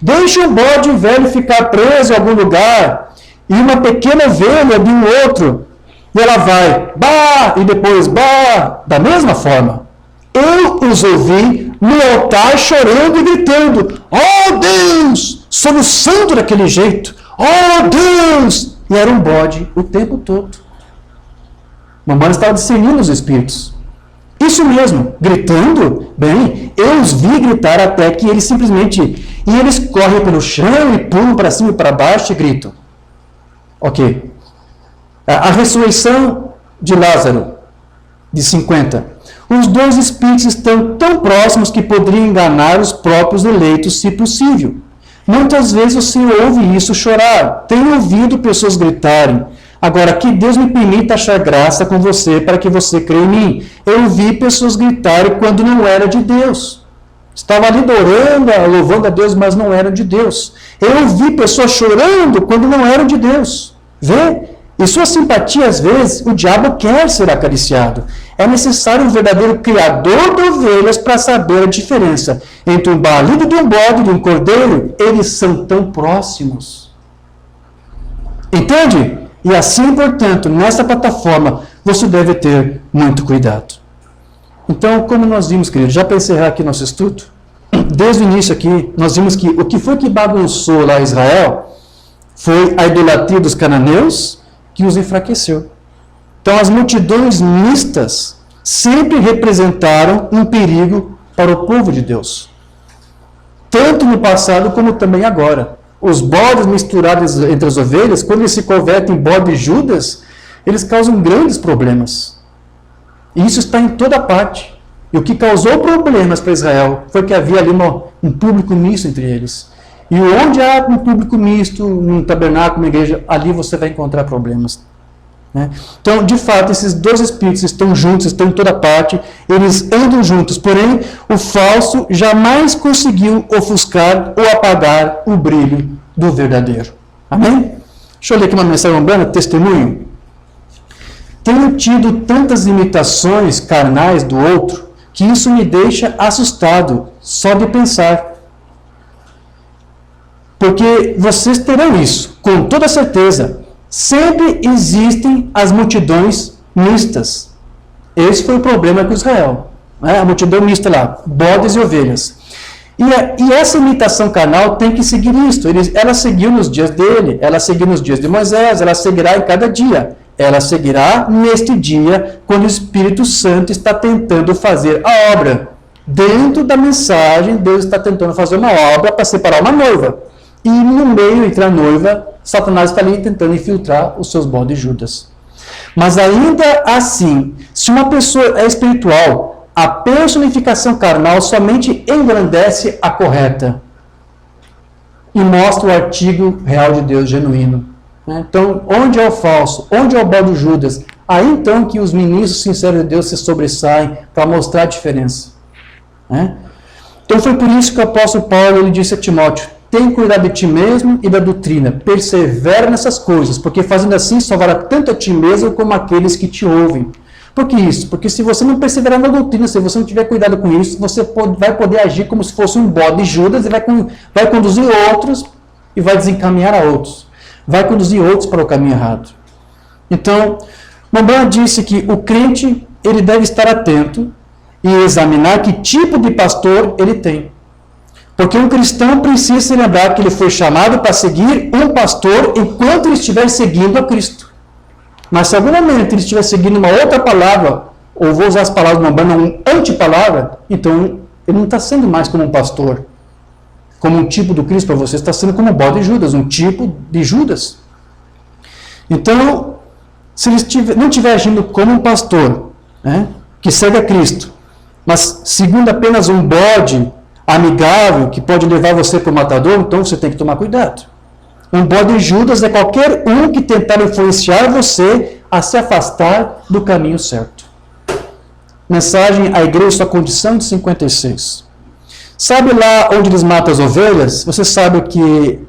Deixa um bode velho ficar preso em algum lugar e uma pequena ovelha de um outro. E ela vai, bah, e depois, bah, da mesma forma. Eu os ouvi no altar chorando e gritando, oh Deus, soluçando daquele jeito, oh Deus, e era um bode o tempo todo. Mamãe estava discernindo os espíritos. Isso mesmo, gritando, bem, eu os vi gritar até que eles simplesmente, e eles correm pelo chão e pulam para cima e para baixo e gritam. Ok. A ressurreição de Lázaro, de 50. Os dois espíritos estão tão próximos que poderiam enganar os próprios eleitos, se possível. Muitas vezes você ouve isso chorar. Tenho ouvido pessoas gritarem. Agora, que Deus me permita achar graça com você para que você creia em mim. Eu ouvi pessoas gritarem quando não era de Deus. Estava ali orando, louvando a Deus, mas não era de Deus. Eu ouvi pessoas chorando quando não eram de Deus. Vê? Em sua simpatia, às vezes, o diabo quer ser acariciado. É necessário um verdadeiro criador de ovelhas para saber a diferença entre um balido de um bode e de um cordeiro. Eles são tão próximos. Entende? E assim, portanto, nessa plataforma, você deve ter muito cuidado. Então, como nós vimos, queridos, já para encerrar aqui nosso estudo, desde o início aqui, nós vimos que o que foi que bagunçou lá em Israel foi a idolatria dos cananeus, que os enfraqueceu. Então, as multidões mistas sempre representaram um perigo para o povo de Deus. Tanto no passado como também agora. Os bodes misturados entre as ovelhas, quando eles se convertem em bode Judas, eles causam grandes problemas. E isso está em toda parte. E o que causou problemas para Israel foi que havia ali um público misto entre eles. E onde há um público misto, um tabernáculo, uma igreja, ali você vai encontrar problemas. Então, de fato, esses dois espíritos estão juntos, estão em toda parte, eles andam juntos, porém, o falso jamais conseguiu ofuscar ou apagar o brilho do verdadeiro. Amém? Deixa eu ler aqui uma mensagem umbanda, testemunho. Tenho tido tantas imitações carnais do outro, que isso me deixa assustado, só de pensar. Porque vocês terão isso, com toda certeza. Sempre existem as multidões mistas. Esse foi o problema com Israel. Né? A multidão mista lá, bodes e ovelhas. E essa imitação carnal tem que seguir isto. Ela seguiu nos dias dele, ela seguiu nos dias de Moisés, ela seguirá em cada dia. Ela seguirá neste dia, quando o Espírito Santo está tentando fazer a obra. Dentro da mensagem, Deus está tentando fazer uma obra para separar uma noiva. E no meio entre a noiva, Satanás está ali tentando infiltrar os seus bodes Judas. Mas ainda assim, se uma pessoa é espiritual, a personificação carnal somente engrandece a correta e mostra o artigo real de Deus genuíno. Então, onde é o falso? Onde é o bode Judas? Aí então que os ministros sinceros de Deus se sobressaem para mostrar a diferença. Então foi por isso que o apóstolo Paulo ele disse a Timóteo: tem cuidado de ti mesmo e da doutrina, persevera nessas coisas, porque fazendo assim salvará tanto a ti mesmo como aqueles que te ouvem. Por que isso? Porque se você não perseverar na doutrina, se você não tiver cuidado com isso, você vai poder agir como se fosse um bode Judas e vai conduzir outros e vai desencaminhar a outros. Vai conduzir outros para o caminho errado. Então, Mamban disse que o crente ele deve estar atento e examinar que tipo de pastor ele tem. Porque um cristão precisa se lembrar que ele foi chamado para seguir um pastor enquanto ele estiver seguindo a Cristo. Mas se em algum momento ele estiver seguindo uma outra palavra, ou vou usar as palavras de Mamban, uma antipalavra, então ele não está sendo mais como um pastor, como um tipo do Cristo para você, está sendo como um bode de Judas, um tipo de Judas. Então, se ele não estiver agindo como um pastor, que segue a Cristo, mas segundo apenas um bode amigável, que pode levar você para o matador, então você tem que tomar cuidado. Um bode de Judas é qualquer um que tentar influenciar você a se afastar do caminho certo. Mensagem à igreja, sua condição, de 56. Sabe lá onde eles matam as ovelhas? Você sabe que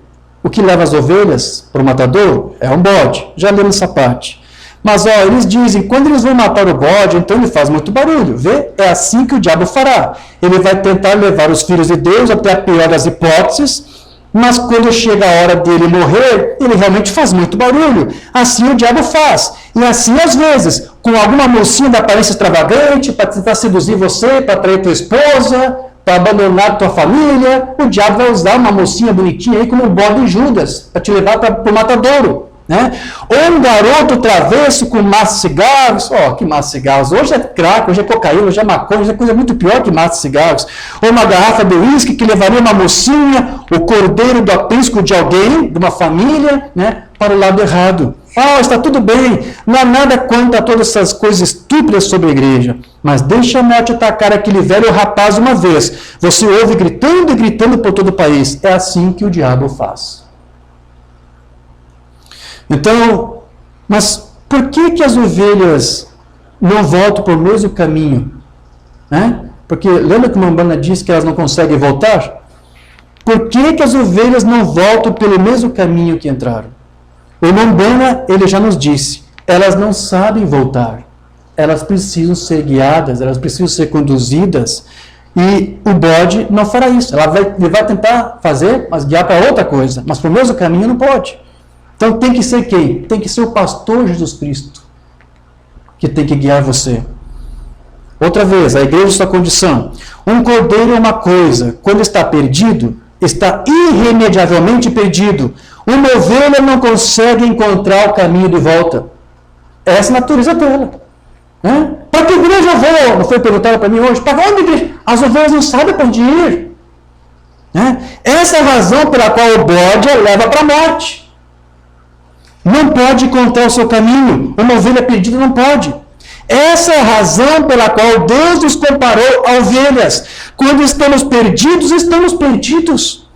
o que leva as ovelhas para o matador é um bode. Já lemos essa parte. Mas eles dizem, quando eles vão matar o bode, então ele faz muito barulho. Vê? É assim que o diabo fará. Ele vai tentar levar os filhos de Deus até a pior das hipóteses, mas quando chega a hora dele morrer, ele realmente faz muito barulho. Assim o diabo faz. E assim, às vezes, com alguma mocinha de aparência extravagante, para tentar seduzir você, para atrair tua esposa, para abandonar tua família, o diabo vai usar uma mocinha bonitinha aí como um bode de Judas, para te levar para o matadouro. Ou um garoto travesso com maço de cigarros, que maço de cigarros, hoje é crack, hoje é cocaína, hoje é maconha, hoje é coisa muito pior que maço de cigarros, ou uma garrafa de uísque que levaria uma mocinha, o cordeiro do aprisco de alguém, de uma família, para o lado errado. Está tudo bem, não há nada contra todas essas coisas estúpidas sobre a igreja, mas deixa a morte atacar aquele velho rapaz uma vez, você ouve gritando e gritando por todo o país, é assim que o diabo faz. Então, mas por que as ovelhas não voltam para o mesmo caminho? Porque lembra que Mamban disse que elas não conseguem voltar? Por que as ovelhas não voltam pelo mesmo caminho que entraram? O Mamban, ele já nos disse, elas não sabem voltar. Elas precisam ser guiadas, elas precisam ser conduzidas. E o bode não fará isso. Ele vai tentar fazer, mas guiar para outra coisa. Mas para o mesmo caminho não pode. Então tem que ser quem? Tem que ser o pastor Jesus Cristo, que tem que guiar você. Outra vez, a igreja, sua condição. Um cordeiro é uma coisa, quando está perdido, está irremediavelmente perdido. Uma ovelha não consegue encontrar o caminho de volta. Essa é a natureza dela. Para que igreja eu vou? Não foi perguntado para mim hoje. Para onde igreja? As ovelhas não sabem para onde ir. Essa é a razão pela qual o bode leva para a morte. Não pode encontrar o seu caminho. Uma ovelha perdida não pode. Essa é a razão pela qual Deus nos comparou a ovelhas. Quando estamos perdidos, estamos perdidos.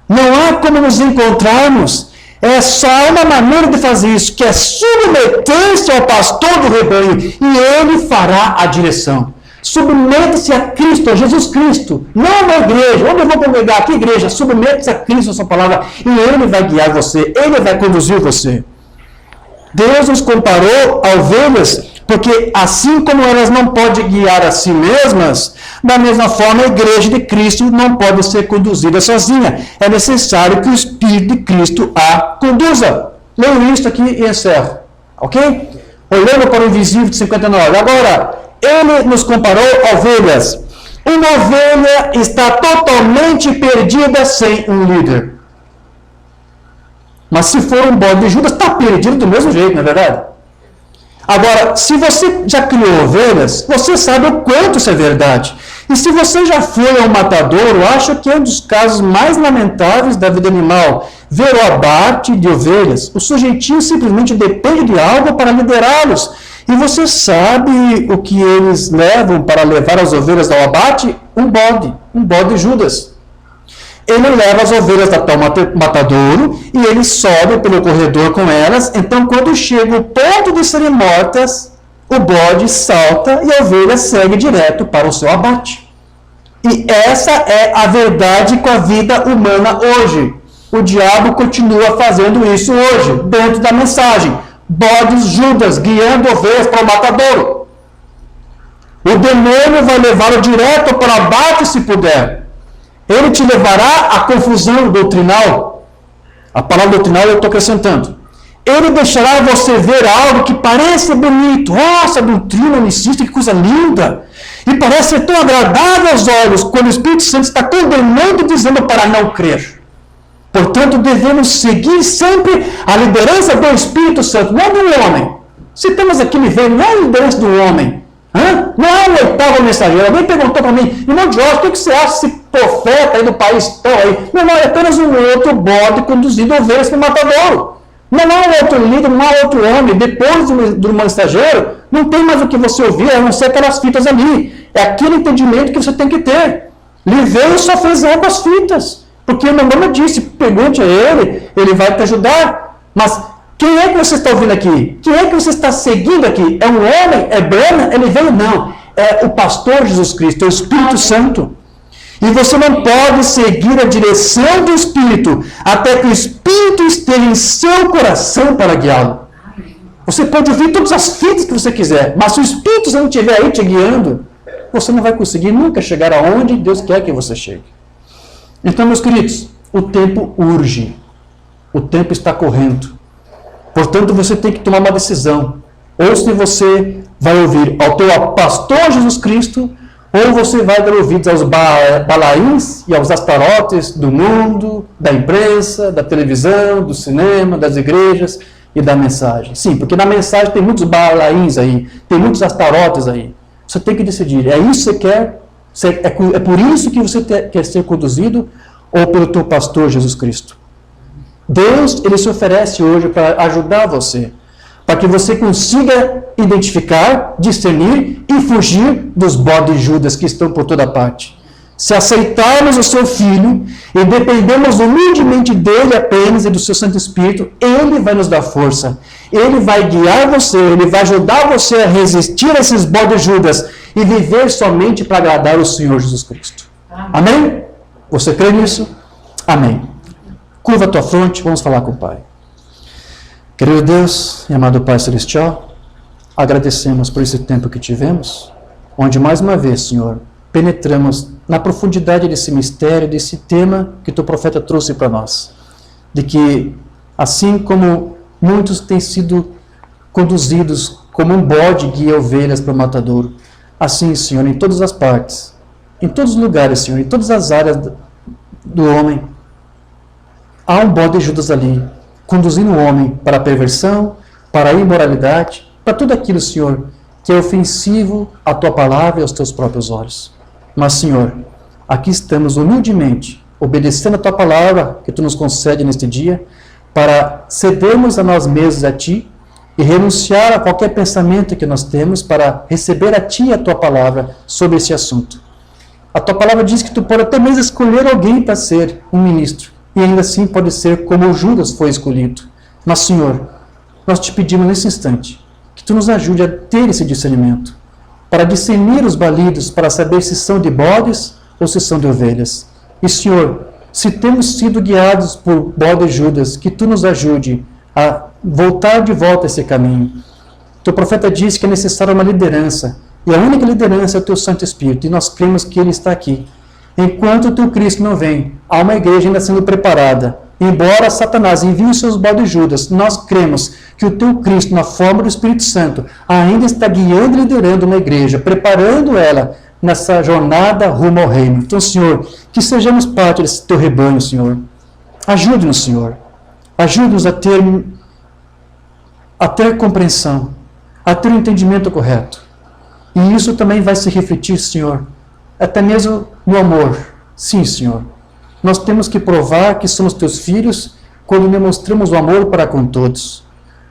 Não há como nos encontrarmos. É só uma maneira de fazer isso, que é submeter-se ao pastor do rebanho, e ele fará a direção. Submeta-se a Cristo, a Jesus Cristo, não na igreja. Onde eu vou congregar? Que igreja? Submeta-se a Cristo, a sua palavra, e ele vai guiar você, ele vai conduzir você. Deus nos comparou a ovelhas Porque assim como elas não podem guiar a si mesmas, da mesma forma a igreja de Cristo não pode ser conduzida sozinha. É necessário que o Espírito de Cristo a conduza. Leio isto aqui e encerro. Ok? Olhando para o invisível de 59. Agora, ele nos comparou a ovelhas. Uma ovelha está totalmente perdida sem um líder. Mas se for um bode de Judas, está perdido do mesmo jeito, não é verdade? Agora, se você já criou ovelhas, você sabe o quanto isso é verdade. E se você já foi ao matadouro, acho que é um dos casos mais lamentáveis da vida animal. Ver o abate de ovelhas. O sujeitinho simplesmente depende de algo para liderá-los. E você sabe o que eles levam para levar as ovelhas ao abate? Um bode Judas. Ele leva as ovelhas até o matadouro e ele sobe pelo corredor com elas. Então, quando chega o ponto de serem mortas, o bode salta e a ovelha segue direto para o seu abate. E essa é a verdade com a vida humana hoje. O diabo continua fazendo isso hoje, dentro da mensagem. Bodes Judas guiando ovelhas para o matadouro. O demônio vai levá-lo direto para o abate se puder. Ele te levará à confusão doutrinal. A palavra doutrinal eu estou acrescentando. Ele deixará você ver algo que parece bonito. Nossa, doutrina unicista, que coisa linda. E parece ser tão agradável aos olhos, quando o Espírito Santo está condenando e dizendo para não crer. Portanto, devemos seguir sempre a liderança do Espírito Santo, não do homem. Se temos aqui me vendo, não é a liderança do homem. Não é o oitavo mensageiro. Alguém perguntou para mim, irmão Jorge, o que você acha desse profeta aí do país tão aí? Meu irmão, é apenas um outro bode conduzindo ovelhas para o matadouro. Não há um outro líder, não há outro homem. Depois do mensageiro, não tem mais o que você ouvir, a não ser aquelas fitas ali. É aquele entendimento que você tem que ter. Liveiro só fez ambas fitas. Porque o meu nome disse, pergunte a ele vai te ajudar. Mas quem é que você está ouvindo aqui? Quem é que você está seguindo aqui? É um homem? É Brana? Ele veio? Não. É o pastor Jesus Cristo, é o Espírito Santo. E você não pode seguir a direção do Espírito até que o Espírito esteja em seu coração para guiá-lo. Você pode ouvir todas as fitas que você quiser, mas se o Espírito não estiver aí te guiando, você não vai conseguir nunca chegar aonde Deus quer que você chegue. Então, meus queridos, o tempo urge. O tempo está correndo. Portanto, você tem que tomar uma decisão. Ou se você vai ouvir ao teu pastor Jesus Cristo, ou você vai dar ouvidos aos balaíns e aos astarotes do mundo, da imprensa, da televisão, do cinema, das igrejas e da mensagem. Sim, porque na mensagem tem muitos balaíns aí, tem muitos astarotes aí. Você tem que decidir, é isso que você quer? É por isso que você quer ser conduzido ou pelo teu pastor Jesus Cristo? Deus, ele se oferece hoje para ajudar você, para que você consiga identificar, discernir e fugir dos bodes Judas que estão por toda parte. Se aceitarmos o seu Filho e dependemos humildemente dele apenas e do seu Santo Espírito, ele vai nos dar força. Ele vai guiar você, ele vai ajudar você a resistir a esses bodes Judas e viver somente para agradar o Senhor Jesus Cristo. Amém? Você crê nisso? Amém. Curva a tua fronte, vamos falar com o Pai. Querido Deus e amado Pai Celestial, agradecemos por esse tempo que tivemos, onde mais uma vez, Senhor, penetramos na profundidade desse mistério, desse tema que o profeta trouxe para nós. De que, assim como muitos têm sido conduzidos como um bode guia ovelhas para o matadouro, assim, Senhor, em todas as partes, em todos os lugares, Senhor, em todas as áreas do homem, há um bode de Judas ali, conduzindo o homem para a perversão, para a imoralidade, para tudo aquilo, Senhor, que é ofensivo à Tua palavra e aos Teus próprios olhos. Mas, Senhor, aqui estamos humildemente, obedecendo a Tua palavra que Tu nos concede neste dia, para cedermos a nós mesmos a Ti e renunciar a qualquer pensamento que nós temos para receber a Ti e a Tua palavra sobre esse assunto. A Tua palavra diz que Tu pode até mesmo escolher alguém para ser um ministro, e ainda assim pode ser como Judas foi escolhido. Mas, Senhor, nós Te pedimos nesse instante que Tu nos ajude a ter esse discernimento, para discernir os balidos, para saber se são de bodes ou se são de ovelhas. E, Senhor, se temos sido guiados por bodes Judas, que Tu nos ajude a voltar de volta a esse caminho, Teu profeta disse que é necessária uma liderança. E a única liderança é o teu Santo Espírito. E nós cremos que ele está aqui. Enquanto o teu Cristo não vem, há uma igreja ainda sendo preparada. Embora Satanás envie os seus baldes Judas, nós cremos que o teu Cristo, na forma do Espírito Santo, ainda está guiando e liderando uma igreja, preparando ela nessa jornada rumo ao reino. Então, Senhor, que sejamos parte desse teu rebanho, Senhor. Ajude-nos, Senhor. Ajude-nos a ter compreensão, a ter um entendimento correto. E isso também vai se refletir, Senhor, até mesmo no amor. Sim, Senhor. Nós temos que provar que somos teus filhos quando demonstramos o amor para com todos.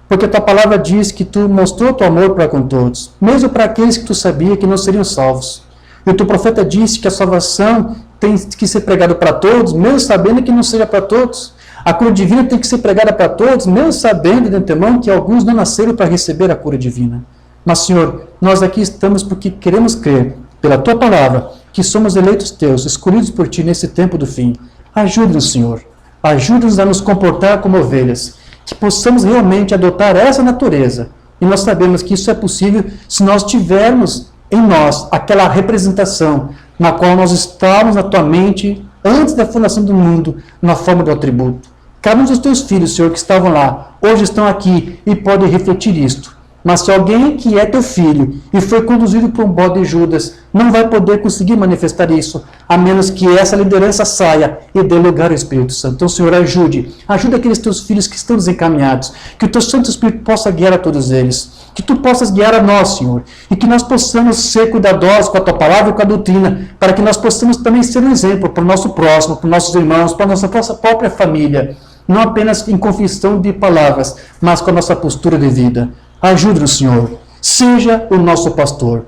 Porque a tua palavra diz que tu mostrou o teu amor para com todos, mesmo para aqueles que tu sabia que não seriam salvos. E o teu profeta disse que a salvação tem que ser pregada para todos, mesmo sabendo que não seja para todos. A cura divina tem que ser pregada para todos, mesmo sabendo de antemão que alguns não nasceram para receber a cura divina. Mas, Senhor, nós aqui estamos porque queremos crer, pela tua palavra, que somos eleitos teus, escolhidos por ti nesse tempo do fim. Ajude-nos, Senhor. Ajude-nos a nos comportar como ovelhas, que possamos realmente adotar essa natureza. E nós sabemos que isso é possível se nós tivermos em nós aquela representação na qual nós estávamos na tua mente antes da fundação do mundo, na forma do atributo. Cada um dos teus filhos, Senhor, que estavam lá, hoje estão aqui e podem refletir isto. Mas se alguém que é teu filho e foi conduzido por um bode de Judas, não vai poder conseguir manifestar isso, a menos que essa liderança saia e dê lugar ao Espírito Santo. Então, Senhor, ajude aqueles teus filhos que estão desencaminhados, que o teu Santo Espírito possa guiar a todos eles, que tu possas guiar a nós, Senhor, e que nós possamos ser cuidadosos com a tua palavra e com a doutrina, para que nós possamos também ser um exemplo para o nosso próximo, para os nossos irmãos, para a nossa própria família, não apenas em confissão de palavras, mas com a nossa postura de vida. Ajude-nos, Senhor. Seja o nosso pastor.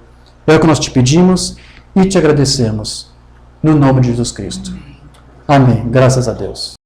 É o que nós te pedimos e te agradecemos. No nome de Jesus Cristo. Amém. Graças a Deus.